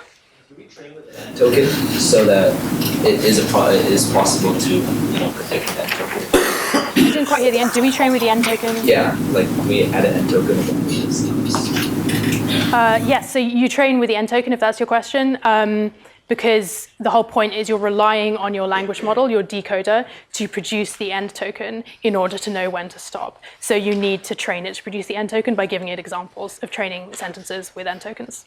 Do we train with an N token so that it is possible to predict an N token? I didn't quite hear the end. Do we train with the N token? Yeah, like we add an N token. Yes, so you train with the N token if that's your question, because the whole point is you're relying on your language model, your decoder, to produce the N token in order to know when to stop. So you need to train it to produce the N token by giving it examples of training sentences with N tokens.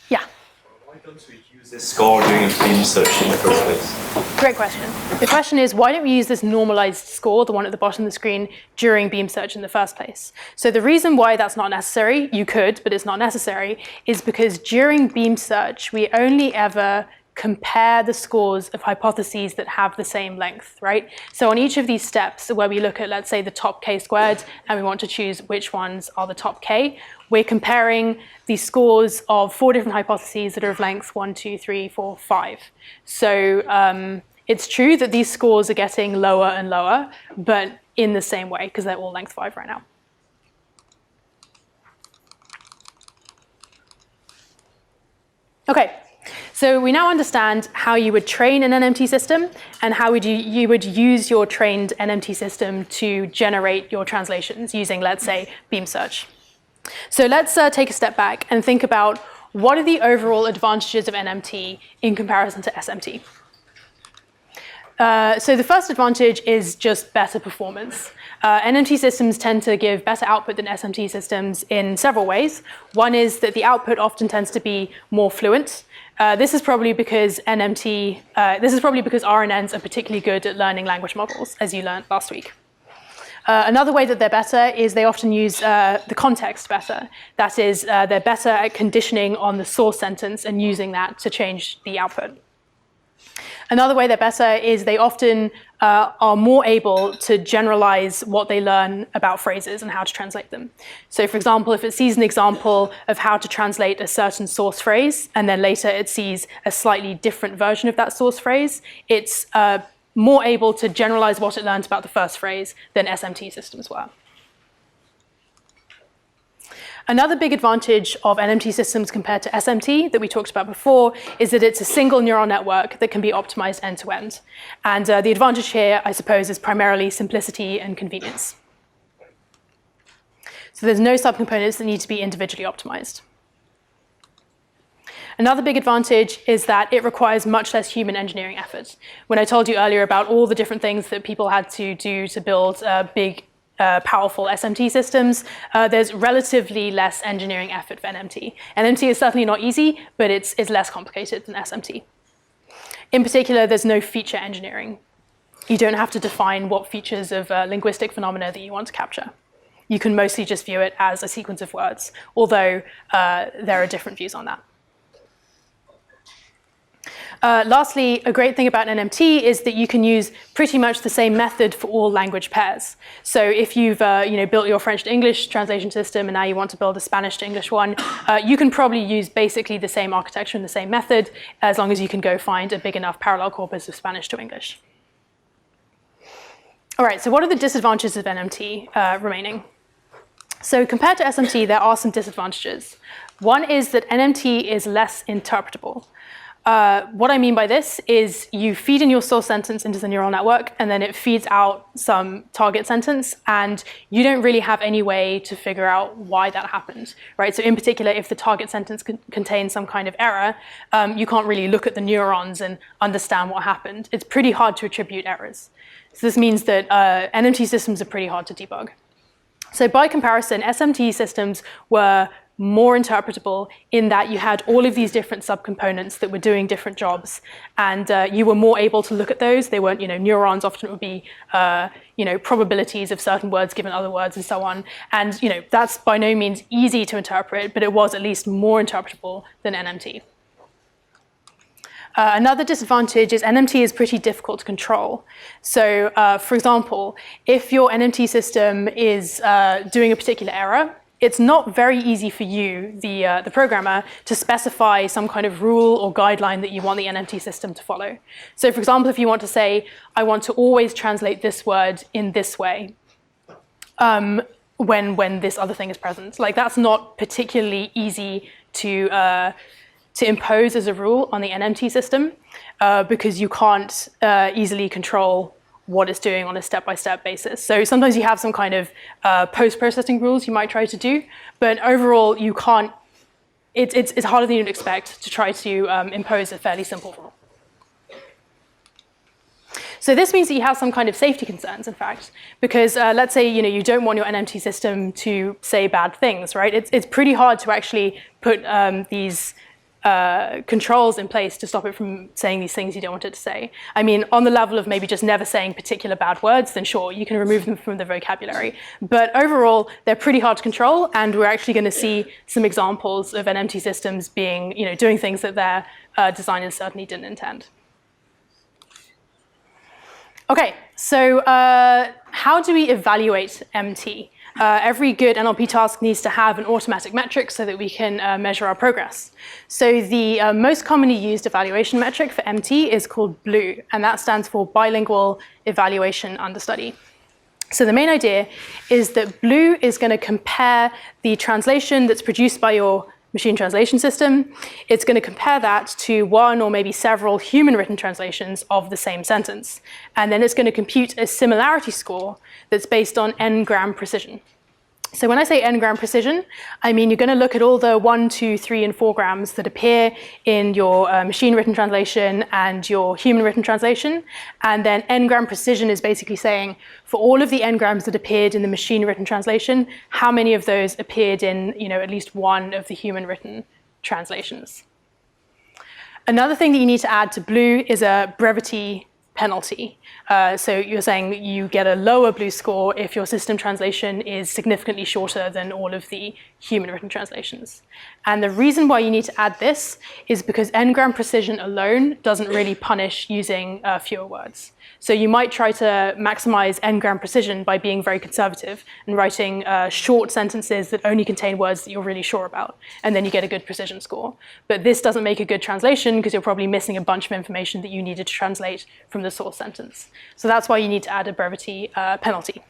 Yeah? Why don't we use this score during a beam search in the first place? Great question. The question is, why don't we use this normalized score, the one at the bottom of the screen, during beam search in the first place? So the reason why that's not necessary, you could, but it's not necessary, is because during beam search, we only ever compare the scores of hypotheses that have the same length, right? So on each of these steps where we look at, let's say, the top k squared, and we want to choose which ones are the top k, we're comparing the scores of 4 different hypotheses that are of length 1, 2, 3, 4, 5. So it's true that these scores are getting lower and lower, but in the same way, because they're all length 5 right now. Okay. So we now understand how you would train an NMT system and how you would use your trained NMT system to generate your translations using, let's say, beam search. So let's take a step back and think about what are the overall advantages of NMT in comparison to SMT. So the first advantage is just better performance. NMT systems tend to give better output than SMT systems in several ways. One is that the output often tends to be more fluent. This is probably because RNNs are particularly good at learning language models, as you learned last week. Another way that they're better is they often use the context better. That is, they're better at conditioning on the source sentence and using that to change the output. Another way they're better is they often are more able to generalize what they learn about phrases and how to translate them. So for example, if it sees an example of how to translate a certain source phrase, and then later it sees a slightly different version of that source phrase, it's more able to generalize what it learned about the first phrase than SMT systems were. Another big advantage of NMT systems compared to SMT that we talked about before is that it's a single neural network that can be optimized end-to-end. And the advantage here, I suppose, is primarily simplicity and convenience. So there's no subcomponents that need to be individually optimized. Another big advantage is that it requires much less human engineering effort. When I told you earlier about all the different things that people had to do to build big powerful SMT systems, there's relatively less engineering effort for NMT. NMT is certainly not easy, but it's less complicated than SMT. In particular, there's no feature engineering. You don't have to define what features of linguistic phenomena that you want to capture. You can mostly just view it as a sequence of words, although there are different views on that. Lastly, a great thing about NMT is that you can use pretty much the same method for all language pairs. So if you've built your French to English translation system and now you want to build a Spanish to English one, you can probably use basically the same architecture and the same method as long as you can go find a big enough parallel corpus of Spanish to English. All right, so what are the disadvantages of NMT remaining? So compared to SMT, there are some disadvantages. One is that NMT is less interpretable. What I mean by this is you feed in your source sentence into the neural network, and then it feeds out some target sentence, and you don't really have any way to figure out why that happened, right? So in particular, if the target sentence contains some kind of error, you can't really look at the neurons and understand what happened. It's pretty hard to attribute errors. So this means that NMT systems are pretty hard to debug. So by comparison, SMT systems were more interpretable in that you had all of these different subcomponents that were doing different jobs, and you were more able to look at those. They weren't, neurons. Often it would be, probabilities of certain words given other words and so on. And, that's by no means easy to interpret, but it was at least more interpretable than NMT. Another disadvantage is NMT is pretty difficult to control. So, for example, if your NMT system is doing a particular error, it's not very easy for you, the programmer, to specify some kind of rule or guideline that you want the NMT system to follow. So, for example, if you want to say, I want to always translate this word in this way, when this other thing is present, like that's not particularly easy to impose as a rule on the NMT system because you can't easily control what it's doing on a step-by-step basis. So sometimes you have some kind of post-processing rules you might try to do, but overall you can't, it's harder than you'd expect to try to impose a fairly simple rule. So this means that you have some kind of safety concerns, in fact, because let's say you don't want your NMT system to say bad things, right? It's pretty hard to actually put these controls in place to stop it from saying these things you don't want it to say. I mean, on the level of maybe just never saying particular bad words, then sure, you can remove them from the vocabulary. But overall, they're pretty hard to control, and we're actually going to see some examples of NMT systems being, doing things that their designers certainly didn't intend. Okay, so how do we evaluate MT? Every good NLP task needs to have an automatic metric so that we can measure our progress. So the most commonly used evaluation metric for MT is called BLUE, and that stands for Bilingual Evaluation Understudy. So the main idea is that BLUE is going to compare the translation that's produced by your machine translation system. It's going to compare that to one or maybe several human-written translations of the same sentence. And then it's going to compute a similarity score that's based on n-gram precision. So when I say n-gram precision, I mean you're going to look at all the 1, 2, 3, and 4 grams that appear in your machine-written translation and your human-written translation. And then n-gram precision is basically saying, for all of the n-grams that appeared in the machine-written translation, how many of those appeared in at least one of the human-written translations. Another thing that you need to add to BLUE is a brevity penalty. So you're saying you get a lower BLUE score if your system translation is significantly shorter than all of the human-written translations. And the reason why you need to add this is because n-gram precision alone doesn't really punish using fewer words. So you might try to maximize n-gram precision by being very conservative and writing short sentences that only contain words that you're really sure about, and then you get a good precision score. But this doesn't make a good translation because you're probably missing a bunch of information that you needed to translate from the source sentence. So that's why you need to add a brevity penalty.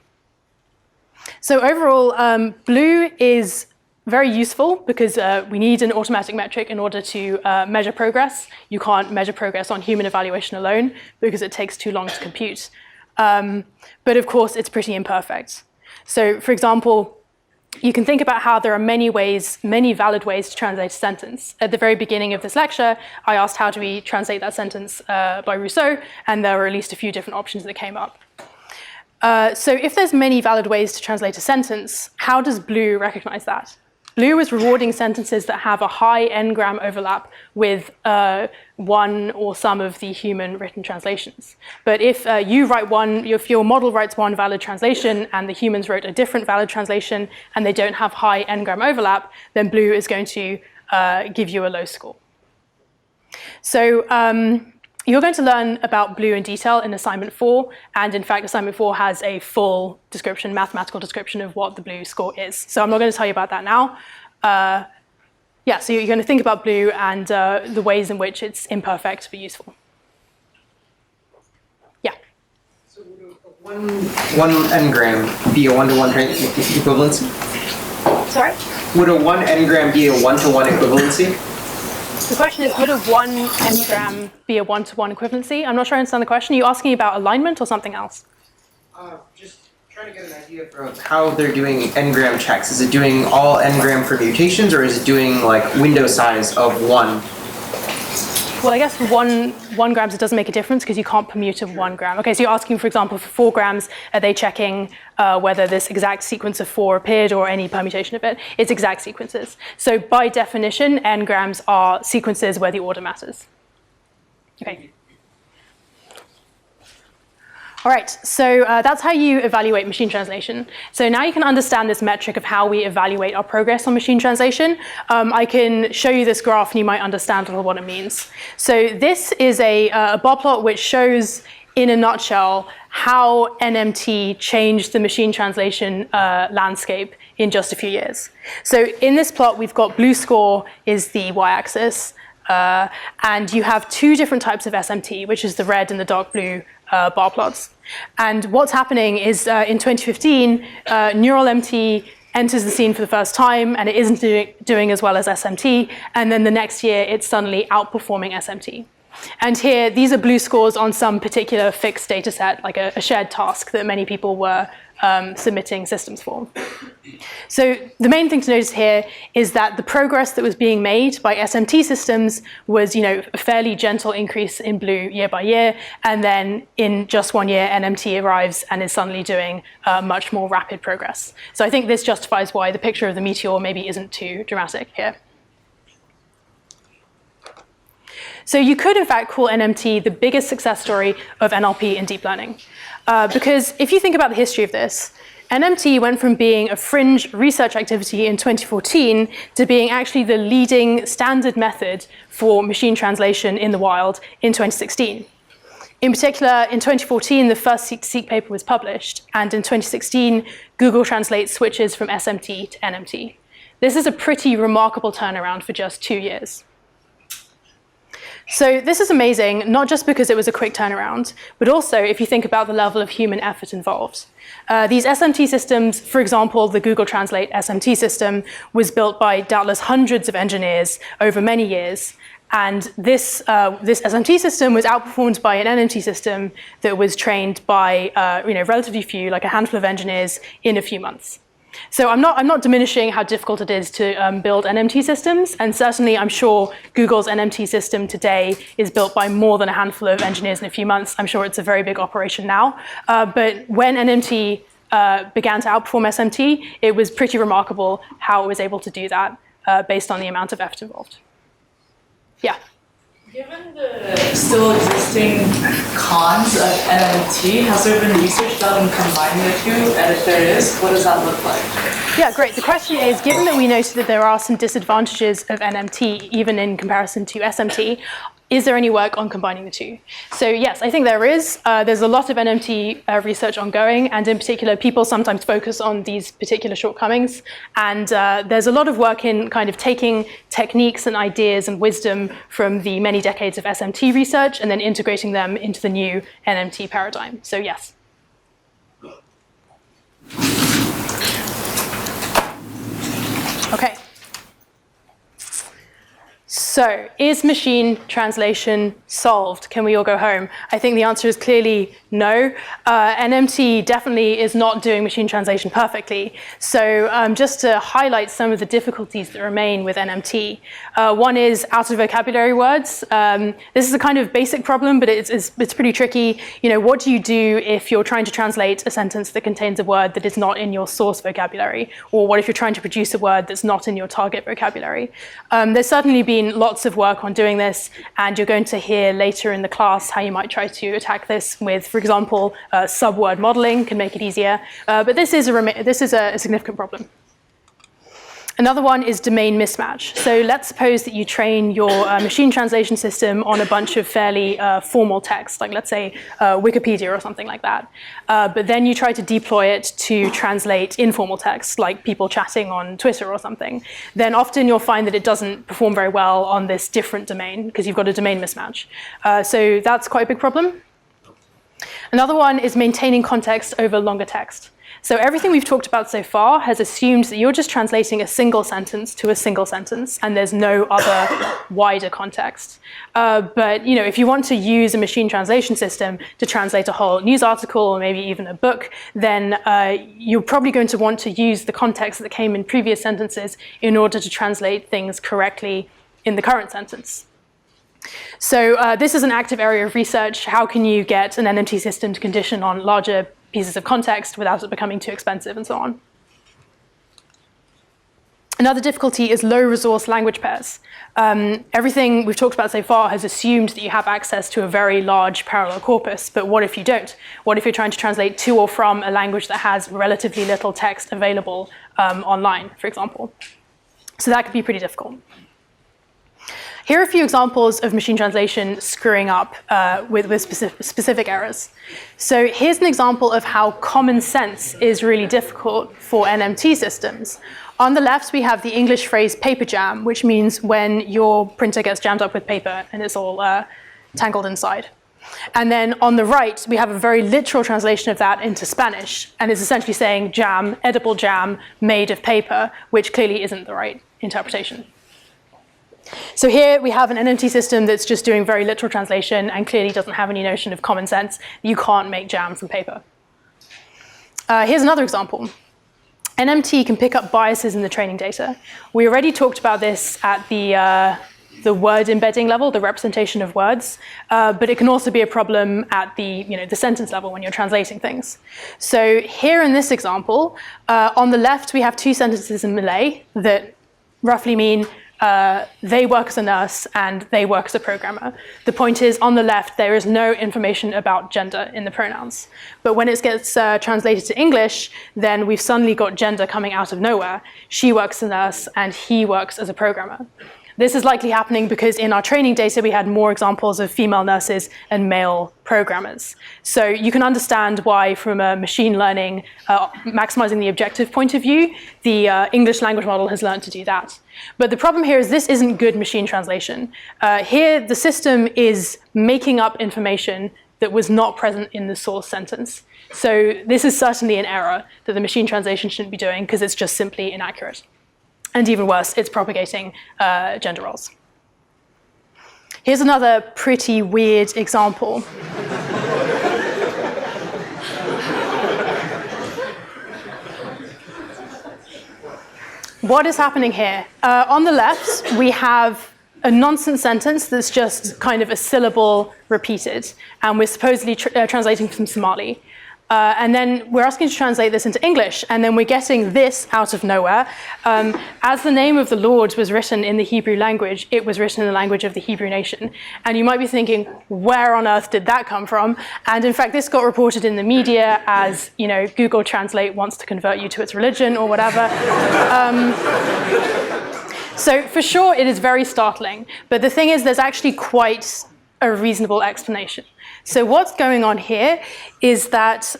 So overall, BLUE is very useful because we need an automatic metric in order to measure progress. You can't measure progress on human evaluation alone because it takes too long to compute. But of course, it's pretty imperfect. So for example, you can think about how there are many valid ways to translate a sentence. At the very beginning of this lecture, I asked how do we translate that sentence by Rousseau, and there were at least a few different options that came up. So if there's many valid ways to translate a sentence, how does BLUE recognize that? BLUE is rewarding sentences that have a high n-gram overlap with one or some of the human-written translations. But if you write one, if your model writes one valid translation and the humans wrote a different valid translation and they don't have high n-gram overlap, then BLUE is going to give you a low score. So you're going to learn about BLUE in detail in assignment 4, and in fact, assignment 4 has a full description, mathematical description of what the BLUE score is. So I'm not going to tell you about that now. Yeah, so you're going to think about BLUE and the ways in which it's imperfect but useful. Yeah? So would a One n-gram be a one-to-one equivalency? Sorry? Would a 1 n-gram be a one-to-one equivalency? The question is, would a 1 n-gram be a one-to-one equivalency? I'm not sure I understand the question. Are you asking about alignment or something else? Just trying to get an idea of how they're doing n-gram checks. Is it doing all n-gram permutations, or is it doing like window size of 1? Well, I guess for one grams, it doesn't make a difference because you can't permute of 1 gram. Okay, so you're asking, for example, for 4 grams, are they checking whether this exact sequence of 4 appeared or any permutation of it? It's exact sequences. So by definition, n grams are sequences where the order matters. Okay. All right, so that's how you evaluate machine translation. So now you can understand this metric of how we evaluate our progress on machine translation. I can show you this graph and you might understand a little what it means. So this is a bar plot which shows, in a nutshell, how NMT changed the machine translation landscape in just a few years. So in this plot, we've got blue score is the y-axis, and you have 2 different types of SMT, which is the red and the dark blue bar plots. And what's happening is in 2015, neural MT enters the scene for the first time, and it isn't doing as well as SMT, and then the next year it's suddenly outperforming SMT. And here, these are blue scores on some particular fixed data set, like a shared task that many people were submitting systems for. So the main thing to notice here is that the progress that was being made by SMT systems was, a fairly gentle increase in blue year by year, and then in just 1 year, NMT arrives and is suddenly doing much more rapid progress. So I think this justifies why the picture of the meteor maybe isn't too dramatic here. So you could, in fact, call NMT the biggest success story of NLP in deep learning. Because if you think about the history of this, NMT went from being a fringe research activity in 2014 to being actually the leading standard method for machine translation in the wild in 2016. In particular, in 2014, the first Seq2Seq paper was published, and in 2016, Google Translate switches from SMT to NMT. This is a pretty remarkable turnaround for just 2 years. So this is amazing, not just because it was a quick turnaround, but also if you think about the level of human effort involved. These SMT systems, for example, the Google Translate SMT system, was built by doubtless hundreds of engineers over many years. And this SMT system was outperformed by an NMT system that was trained by relatively few, like a handful of engineers in a few months. So I'm not diminishing how difficult it is to build NMT systems, and certainly I'm sure Google's NMT system today is built by more than a handful of engineers in a few months. I'm sure it's a very big operation now. But when NMT began to outperform SMT, it was pretty remarkable how it was able to do that based on the amount of effort involved. Yeah? Given the still existing cons of NMT, has there been research done on combining the two? And if there is, what does that look like? Yeah, great. The question is, given that we noted that there are some disadvantages of NMT, even in comparison to SMT, is there any work on combining the two? So yes, I think there is. There's a lot of NMT research ongoing, and in particular, people sometimes focus on these particular shortcomings. And there's a lot of work in kind of taking techniques and ideas and wisdom from the many decades of SMT research and then integrating them into the new NMT paradigm. So yes. Okay. So, is machine translation solved? Can we all go home? I think the answer is clearly no. NMT definitely is not doing machine translation perfectly. So just to highlight some of the difficulties that remain with NMT, one is out of vocabulary words. This is a kind of basic problem, but it's pretty tricky. What do you do if you're trying to translate a sentence that contains a word that is not in your source vocabulary? Or what if you're trying to produce a word that's not in your target vocabulary? There's certainly been lots of work on doing this, and you're going to hear later in the class how you might try to attack this with, for example, sub-word modeling can make it easier. But this is a significant problem. Another one is domain mismatch. So let's suppose that you train your machine translation system on a bunch of fairly formal text, like let's say Wikipedia or something like that. But then you try to deploy it to translate informal text, like people chatting on Twitter or something. Then often you'll find that it doesn't perform very well on this different domain because you've got a domain mismatch. So that's quite a big problem. Another one is maintaining context over longer text. So everything we've talked about so far has assumed that you're just translating a single sentence to a single sentence, and there's no other wider context. But if you want to use a machine translation system to translate a whole news article or maybe even a book, then you're probably going to want to use the context that came in previous sentences in order to translate things correctly in the current sentence. So this is an active area of research. How can you get an NMT system to condition on larger pieces of context without it becoming too expensive and so on? Another difficulty is low resource language pairs. Everything we've talked about so far has assumed that you have access to a very large parallel corpus, but what if you don't? What if you're trying to translate to or from a language that has relatively little text available online, for example? So that could be pretty difficult. Here are a few examples of machine translation screwing up with specific errors. So here's an example of how common sense is really difficult for NMT systems. On the left, we have the English phrase paper jam, which means when your printer gets jammed up with paper and it's all tangled inside. And then on the right, we have a very literal translation of that into Spanish, and it's essentially saying jam, edible jam, made of paper, which clearly isn't the right interpretation. So here we have an NMT system that's just doing very literal translation and clearly doesn't have any notion of common sense. You can't make jam from paper. Here's another example. NMT can pick up biases in the training data. We already talked about this at the word embedding level, the representation of words, but it can also be a problem at the sentence level when you're translating things. So here in this example, on the left we have two sentences in Malay that roughly mean they work as a nurse and they work as a programmer. The point is, on the left, there is no information about gender in the pronouns. But when it gets translated to English, then we've suddenly got gender coming out of nowhere. She works as a nurse and he works as a programmer. This is likely happening because in our training data, we had more examples of female nurses and male programmers. So you can understand why, from a machine learning, maximizing the objective point of view, the English language model has learned to do that. But the problem here is this isn't good machine translation. Here, the system is making up information that was not present in the source sentence. So this is certainly an error that the machine translation shouldn't be doing because it's just simply inaccurate. And even worse, it's propagating gender roles. Here's another pretty weird example. What is happening here? On the left, we have a nonsense sentence that's just kind of a syllable repeated, and we're supposedly translating from Somali. And then we're asking to translate this into English, and then we're getting this out of nowhere. As the name of the Lord was written in the Hebrew language, it was written in the language of the Hebrew nation. And you might be thinking, where on earth did that come from? And in fact, this got reported in the media as, Google Translate wants to convert you to its religion or whatever. So for sure, it is very startling. But the thing is, there's actually quite a reasonable explanation. So what's going on here is that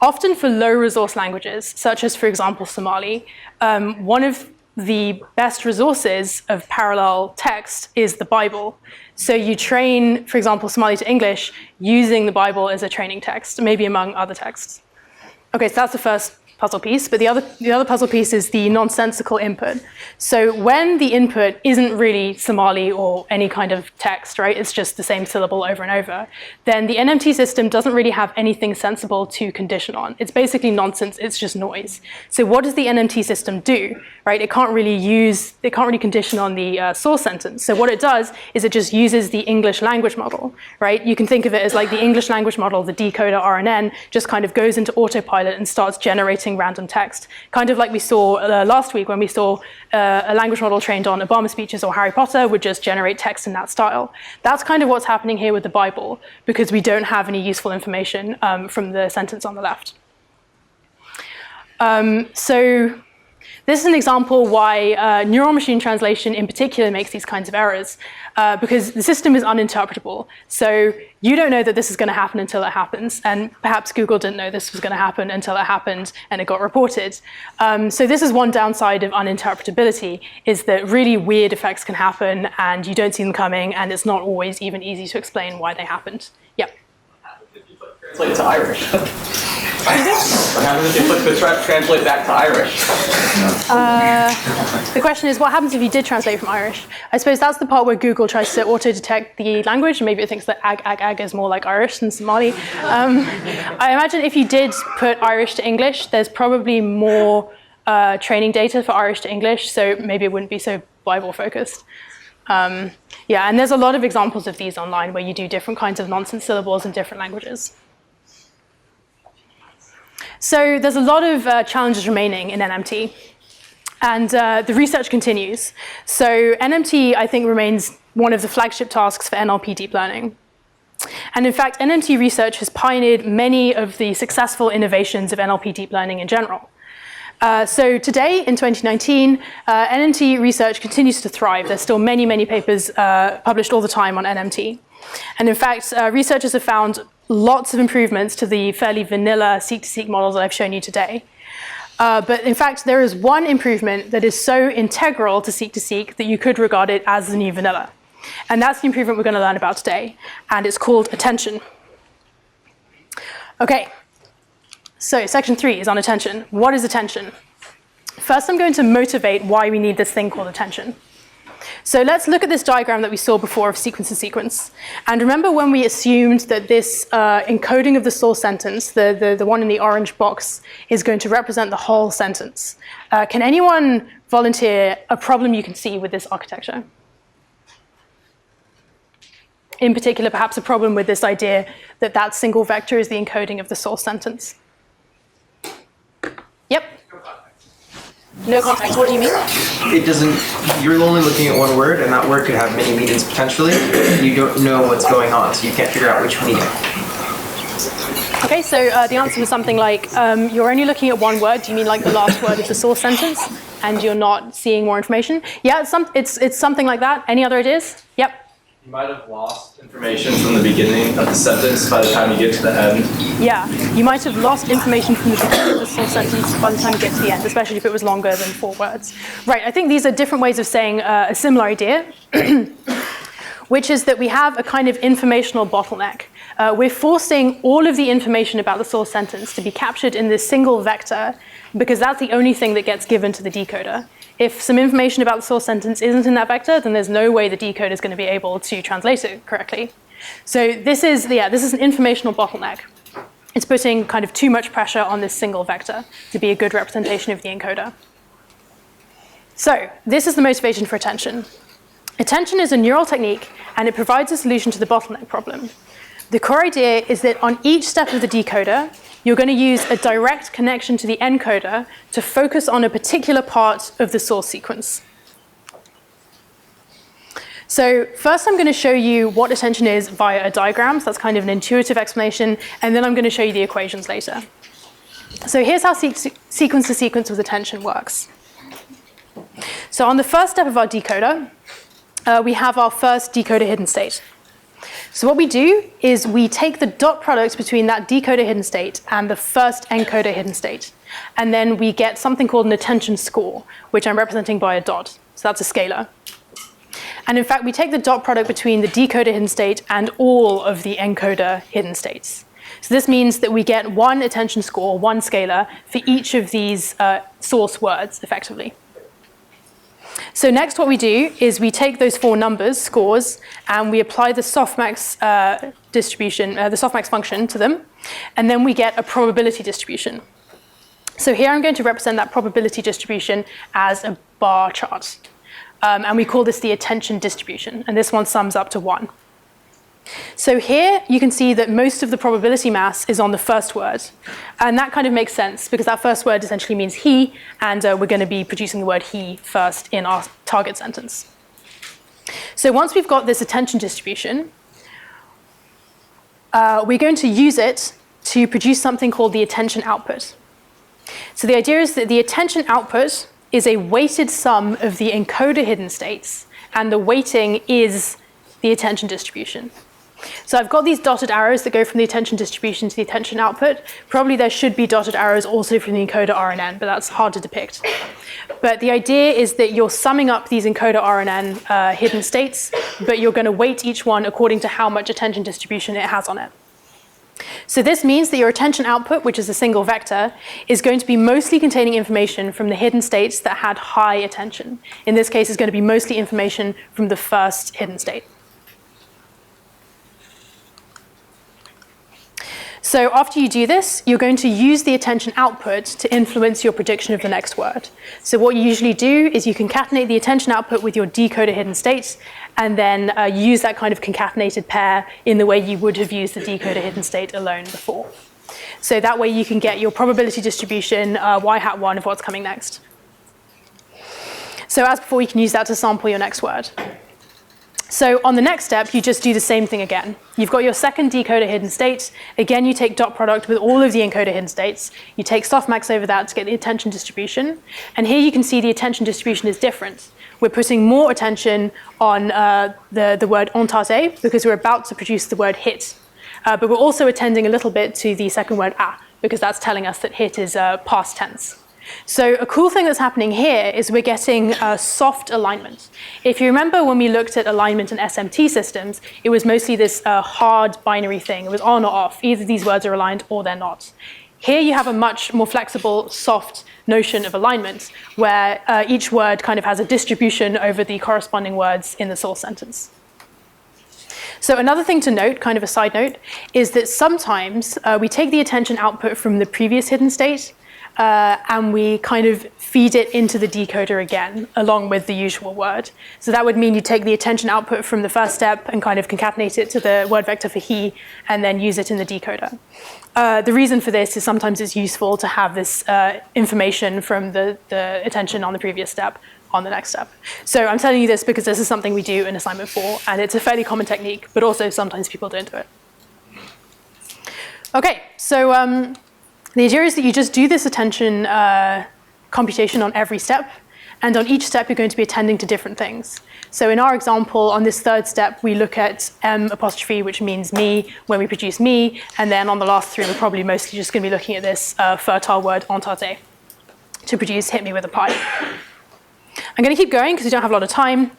often for low resource languages, such as, for example, Somali, one of the best resources of parallel text is the Bible. So you train, for example, Somali to English using the Bible as a training text, maybe among other texts. Okay, so that's the first puzzle piece, but the other puzzle piece is the nonsensical input. So when the input isn't really Somali or any kind of text, right, it's just the same syllable over and over, then the NMT system doesn't really have anything sensible to condition on. It's basically nonsense, it's just noise. So what does the NMT system do, right? It can't really condition on the source sentence. So what it does is it just uses the English language model, right? You can think of it as like the English language model, the decoder RNN, just kind of goes into autopilot and starts generating random text, kind of like we saw last week when we saw a language model trained on Obama speeches or Harry Potter would just generate text in that style. That's kind of what's happening here with the Bible, because we don't have any useful information from the sentence on the left. So this is an example why neural machine translation in particular makes these kinds of errors, because the system is uninterpretable. So you don't know that this is going to happen until it happens, and perhaps Google didn't know this was going to happen until it happened and it got reported. So this is one downside of uninterpretability, is that really weird effects can happen and you don't see them coming, and it's not always even easy to explain why they happened. Yep. Translate to Irish. What happens if you flip the translate back to Irish? The question is, what happens if you did translate from Irish? I suppose that's the part where Google tries to auto-detect the language, and maybe it thinks that ag is more like Irish than Somali. I imagine if you did put Irish to English, there's probably more training data for Irish to English, so maybe it wouldn't be so Bible-focused. Yeah, and there's a lot of examples of these online where you do different kinds of nonsense syllables in different languages. So there's a lot of challenges remaining in NMT, and the research continues. So NMT, I think, remains one of the flagship tasks for NLP Deep Learning. And in fact, NMT research has pioneered many of the successful innovations of NLP Deep Learning in general. So today, in 2019, NMT research continues to thrive. There's still many, many papers published all the time on NMT. And in fact, researchers have found lots of improvements to the fairly vanilla Seq2Seq models that I've shown you today. But in fact, there is one improvement that is so integral to Seq2Seq that you could regard it as the new vanilla. And that's the improvement we're going to learn about today. And it's called attention. OK, so section 3 is on attention. What is attention? First, I'm going to motivate why we need this thing called attention. So let's look at this diagram that we saw before of sequence to sequence. And remember when we assumed that this encoding of the source sentence, the one in the orange box, is going to represent the whole sentence. Can anyone volunteer a problem you can see with this architecture? In particular, perhaps a problem with this idea that that single vector is the encoding of the source sentence. Yep. No context, what do you mean? It doesn't, you're only looking at one word, and that word could have many meanings potentially. You don't know what's going on, so you can't figure out which meaning. Okay, so the answer was something like, you're only looking at one word. Do you mean like the last word of the source sentence, and you're not seeing more information? Yeah, it's something like that. Any other ideas? Yep. You might have lost information from the beginning of the sentence by the time you get to the end. Yeah, you might have lost information from the beginning of the source sentence by the time you get to the end, especially if it was longer than 4 words. Right, I think these are different ways of saying a similar idea, which is that we have a kind of informational bottleneck. We're forcing all of the information about the source sentence to be captured in this single vector because that's the only thing that gets given to the decoder. If some information about the source sentence isn't in that vector, then there's no way the decoder is going to be able to translate it correctly. So this is an informational bottleneck. It's putting kind of too much pressure on this single vector to be a good representation of the encoder. So this is the motivation for attention. Attention is a neural technique, and it provides a solution to the bottleneck problem. The core idea is that on each step of the decoder, you're going to use a direct connection to the encoder to focus on a particular part of the source sequence. So first I'm going to show you what attention is via a diagram. So that's kind of an intuitive explanation. And then I'm going to show you the equations later. So here's how sequence to sequence with attention works. So on the first step of our decoder, we have our first decoder hidden state. So what we do is we take the dot product between that decoder hidden state and the first encoder hidden state. And then we get something called an attention score, which I'm representing by a dot. So that's a scalar. And in fact, we take the dot product between the decoder hidden state and all of the encoder hidden states. So this means that we get one attention score, one scalar, for each of these source words, effectively. So next what we do is we take those 4 numbers, scores, and we apply the softmax distribution, the softmax function to them, and then we get a probability distribution. So here I'm going to represent that probability distribution as a bar chart. And we call this the attention distribution, and this one sums up to 1. So here you can see that most of the probability mass is on the first word. And that kind of makes sense because that first word essentially means he, and we're going to be producing the word he first in our target sentence. So once we've got this attention distribution, we're going to use it to produce something called the attention output. So the idea is that the attention output is a weighted sum of the encoder hidden states, and the weighting is the attention distribution. So I've got these dotted arrows that go from the attention distribution to the attention output. Probably there should be dotted arrows also from the encoder RNN, but that's hard to depict. But the idea is that you're summing up these encoder RNN hidden states, but you're going to weight each one according to how much attention distribution it has on it. So this means that your attention output, which is a single vector, is going to be mostly containing information from the hidden states that had high attention. In this case, it's going to be mostly information from the first hidden state. So after you do this, you're going to use the attention output to influence your prediction of the next word. So what you usually do is you concatenate the attention output with your decoder hidden states, and then use that kind of concatenated pair in the way you would have used the decoder hidden state alone before. So that way you can get your probability distribution, y hat 1 of what's coming next. So as before, you can use that to sample your next word. So on the next step, you just do the same thing again. You've got your second decoder hidden state. Again, you take dot product with all of the encoder hidden states. You take softmax over that to get the attention distribution. And here you can see the attention distribution is different. We're putting more attention on the word entate because we're about to produce the word hit. But we're also attending a little bit to the second word a, because that's telling us that hit is past tense. So a cool thing that's happening here is we're getting soft alignment. If you remember when we looked at alignment in SMT systems, it was mostly this hard binary thing. It was on or off. Either these words are aligned or they're not. Here you have a much more flexible, soft notion of alignment, where each word kind of has a distribution over the corresponding words in the source sentence. So another thing to note, kind of a side note, is that sometimes we take the attention output from the previous hidden state, and we kind of feed it into the decoder again, along with the usual word. So that would mean you take the attention output from the first step and kind of concatenate it to the word vector for he, and then use it in the decoder. The reason for this is sometimes it's useful to have this information from the attention on the previous step on the next step. So I'm telling you this because this is something we do in assignment 4, and it's a fairly common technique, but also sometimes people don't do it. Okay, so the idea is that you just do this attention computation on every step, and on each step you're going to be attending to different things. So in our example, on this third step, we look at M', which means me, when we produce me, and then on the last 3, we're probably mostly just going to be looking at this fertile word entate to produce hit me with a pie. I'm going to keep going because we don't have a lot of time.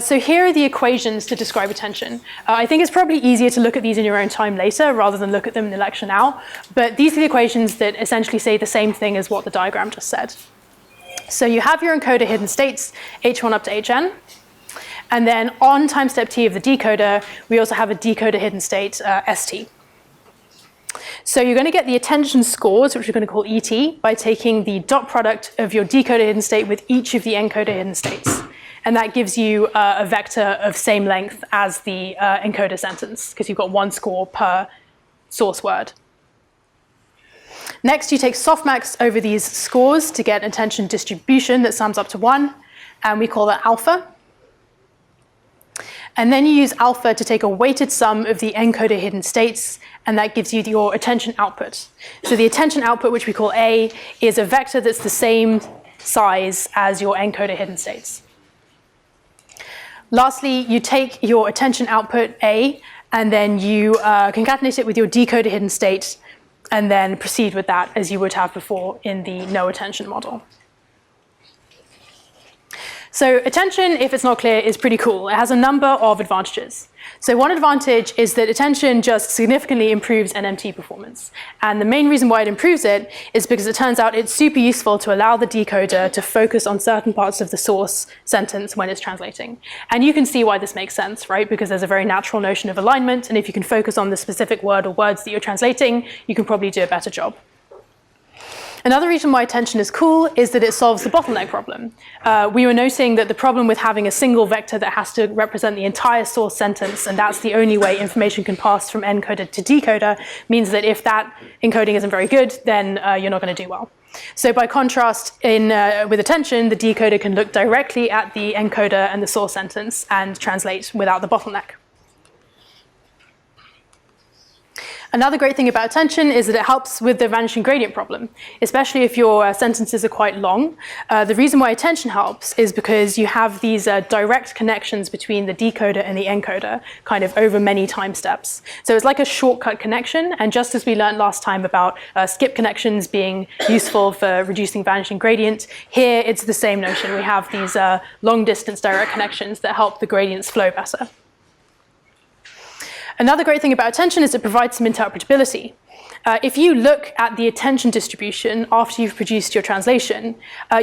So here are the equations to describe attention. I think it's probably easier to look at these in your own time later rather than look at them in the lecture now. But these are the equations that essentially say the same thing as what the diagram just said. So you have your encoder hidden states, h1 up to hn. And then on time step t of the decoder, we also have a decoder hidden state, st. So you're going to get the attention scores, which we're going to call ET, by taking the dot product of your decoder hidden state with each of the encoder hidden states. And that gives you a vector of same length as the encoder sentence, because you've got one score per source word. Next, you take softmax over these scores to get attention distribution that sums up to 1, and we call that alpha. And then you use alpha to take a weighted sum of the encoder hidden states, and that gives you your attention output. So the attention output, which we call A, is a vector that's the same size as your encoder hidden states. Lastly, you take your attention output A, and then you concatenate it with your decoder hidden state, and then proceed with that as you would have before in the no attention model. So attention, if it's not clear, is pretty cool. It has a number of advantages. So one advantage is that attention just significantly improves NMT performance. And the main reason why it improves it is because it turns out it's super useful to allow the decoder to focus on certain parts of the source sentence when it's translating. And you can see why this makes sense, right? Because there's a very natural notion of alignment, and if you can focus on the specific word or words that you're translating, you can probably do a better job. Another reason why attention is cool is that it solves the bottleneck problem. We were noting that the problem with having a single vector that has to represent the entire source sentence, and that's the only way information can pass from encoder to decoder, means that if that encoding isn't very good, then you're not going to do well. So by contrast, with attention, the decoder can look directly at the encoder and the source sentence and translate without the bottleneck. Another great thing about attention is that it helps with the vanishing gradient problem, especially if your sentences are quite long. The reason why attention helps is because you have these direct connections between the decoder and the encoder, kind of over many time steps. So it's like a shortcut connection, and just as we learned last time about skip connections being useful for reducing vanishing gradient, here it's the same notion. We have these long distance direct connections that help the gradients flow better. Another great thing about attention is it provides some interpretability. If you look at the attention distribution after you've produced your translation,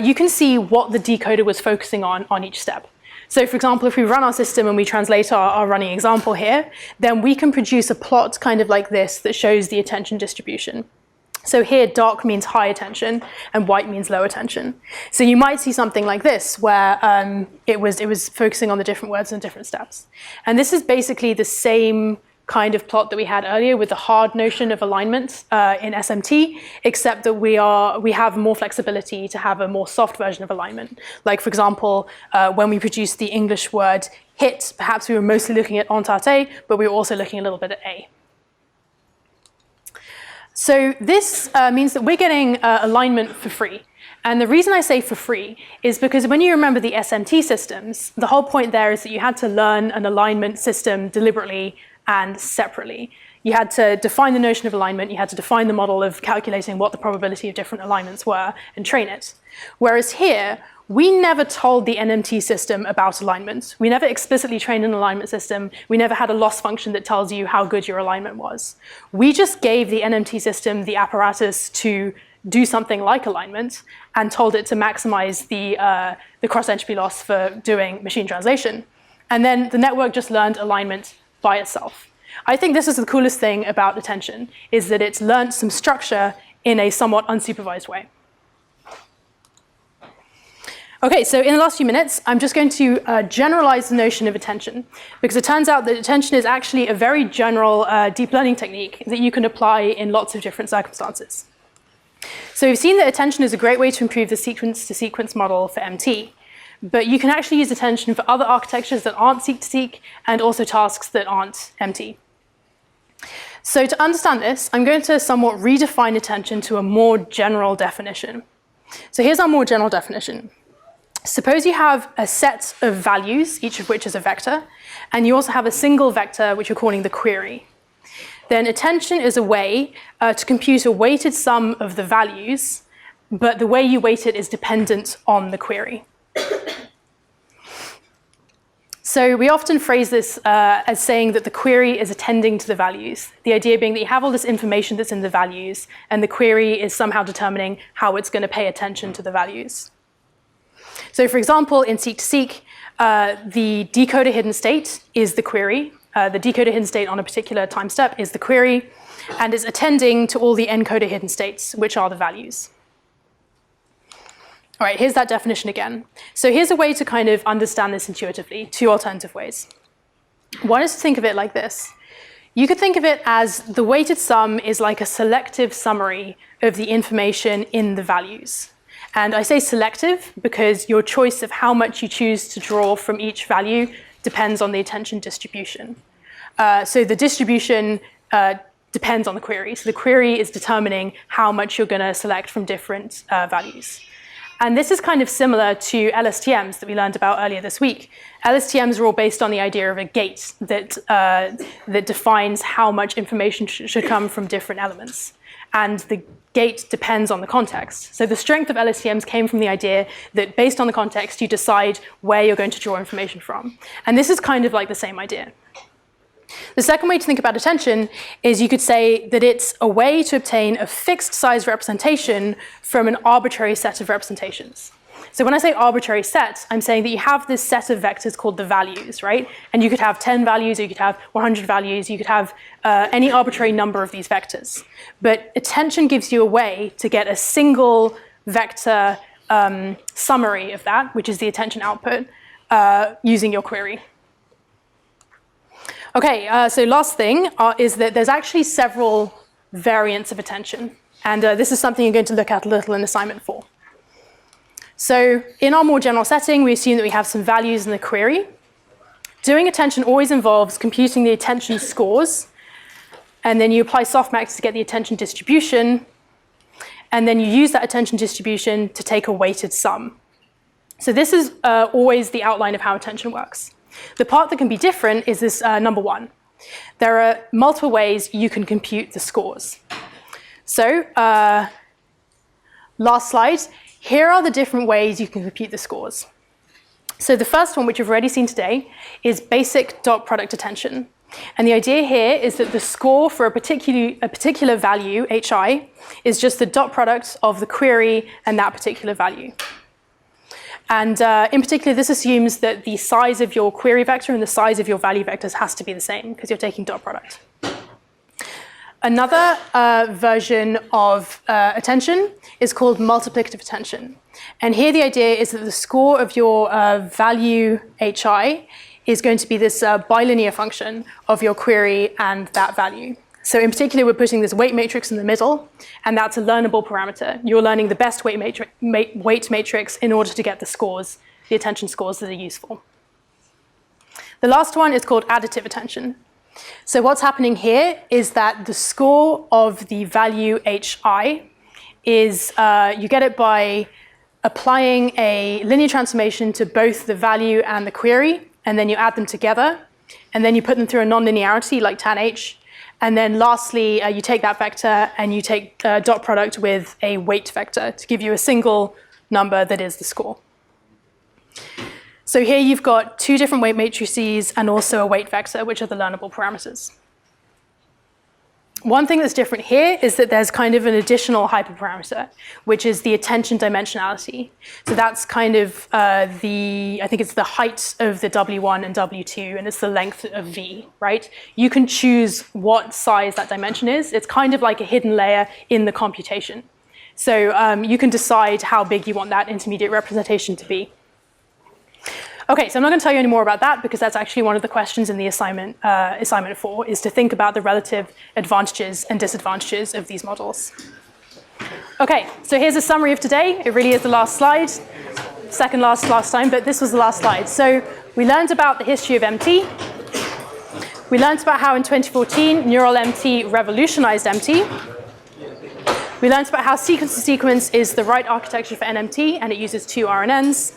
you can see what the decoder was focusing on each step. So for example, if we run our system and we translate our running example here, then we can produce a plot kind of like this that shows the attention distribution. So here, dark means high attention and white means low attention. So you might see something like this, where it was focusing on the different words and different steps. And this is basically the same kind of plot that we had earlier with the hard notion of alignment in SMT, except that we have more flexibility to have a more soft version of alignment. Like, for example, when we produced the English word hit, perhaps we were mostly looking at entente, but we were also looking a little bit at A. So this means that we're getting alignment for free. And the reason I say for free is because when you remember the SMT systems, the whole point there is that you had to learn an alignment system deliberately and separately. You had to define the notion of alignment, you had to define the model of calculating what the probability of different alignments were and train it. Whereas here, we never told the NMT system about alignment. We never explicitly trained an alignment system. We never had a loss function that tells you how good your alignment was. We just gave the NMT system the apparatus to do something like alignment and told it to maximize the cross-entropy loss for doing machine translation. And then the network just learned alignment by itself. I think this is the coolest thing about attention, is that it's learned some structure in a somewhat unsupervised way. Okay, so in the last few minutes, I'm just going to generalize the notion of attention, because it turns out that attention is actually a very general deep learning technique that you can apply in lots of different circumstances. So we've seen that attention is a great way to improve the sequence-to-sequence model for MT, but you can actually use attention for other architectures that aren't Seq2Seq and also tasks that aren't MT. So to understand this, I'm going to somewhat redefine attention to a more general definition. So here's our more general definition. Suppose you have a set of values, each of which is a vector, and you also have a single vector, which you're calling the query. Then attention is a way to compute a weighted sum of the values, but the way you weight it is dependent on the query. So we often phrase this as saying that the query is attending to the values. The idea being that you have all this information that's in the values, and the query is somehow determining how it's going to pay attention to the values. So for example, in Seq2Seq, the decoder hidden state is the query. The decoder hidden state on a particular time step is the query, and is attending to all the encoder hidden states, which are the values. All right, here's that definition again. So here's a way to kind of understand this intuitively, two alternative ways. One is to think of it like this. You could think of it as the weighted sum is like a selective summary of the information in the values. And I say selective because your choice of how much you choose to draw from each value depends on the attention distribution. So the distribution depends on the query. So the query is determining how much you're going to select from different values. And this is kind of similar to LSTMs that we learned about earlier this week. LSTMs are all based on the idea of a gate that defines how much information should come from different elements. And the gate depends on the context. So the strength of LSTMs came from the idea that based on the context, you decide where you're going to draw information from. And this is kind of like the same idea. The second way to think about attention is you could say that it's a way to obtain a fixed size representation from an arbitrary set of representations. So when I say arbitrary set, I'm saying that you have this set of vectors called the values, right? And you could have 10 values, or you could have 100 values, you could have any arbitrary number of these vectors. But attention gives you a way to get a single vector summary of that, which is the attention output, using your query. Okay, so last thing is that there's actually several variants of attention. And this is something you're going to look at a little in assignment 4. So in our more general setting, we assume that we have some values in the query. Doing attention always involves computing the attention scores, and then you apply softmax to get the attention distribution, and then you use that attention distribution to take a weighted sum. So this is always the outline of how attention works. The part that can be different is this number 1. There are multiple ways you can compute the scores. So last slide. Here are the different ways you can compute the scores. So the first one, which you've already seen today, is basic dot product attention. And the idea here is that the score for a particular value, hi, is just the dot product of the query and that particular value. And in particular, this assumes that the size of your query vector and the size of your value vectors has to be the same because you're taking dot product. Another version of attention is called multiplicative attention. And here the idea is that the score of your value hi is going to be this bilinear function of your query and that value. So in particular, we're putting this weight matrix in the middle, and that's a learnable parameter. You're learning the best weight matrix in order to get the scores, the attention scores that are useful. The last one is called additive attention. So what's happening here is that the score of the value hi is, you get it by applying a linear transformation to both the value and the query, and then you add them together, and then you put them through a nonlinearity like tan h, and then lastly, you take that vector and you take dot product with a weight vector to give you a single number that is the score. So here you've got two different weight matrices and also a weight vector, which are the learnable parameters. One thing that's different here is that there's kind of an additional hyperparameter, which is the attention dimensionality. So that's kind of I think it's the height of the W1 and W2, and it's the length of V, right? You can choose what size that dimension is. It's kind of like a hidden layer in the computation. So you can decide how big you want that intermediate representation to be. Okay, so I'm not going to tell you any more about that because that's actually one of the questions in the assignment 4, is to think about the relative advantages and disadvantages of these models. Okay, so here's a summary of today. It really is the last slide. Second last time, but this was the last slide. So we learned about the history of MT. We learned about how in 2014, neural MT revolutionized MT. We learned about how sequence-to-sequence is the right architecture for NMT, and it uses 2 RNNs.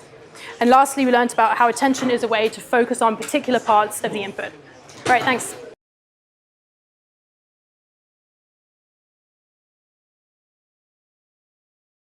And lastly, we learned about how attention is a way to focus on particular parts of the input. All right, thanks.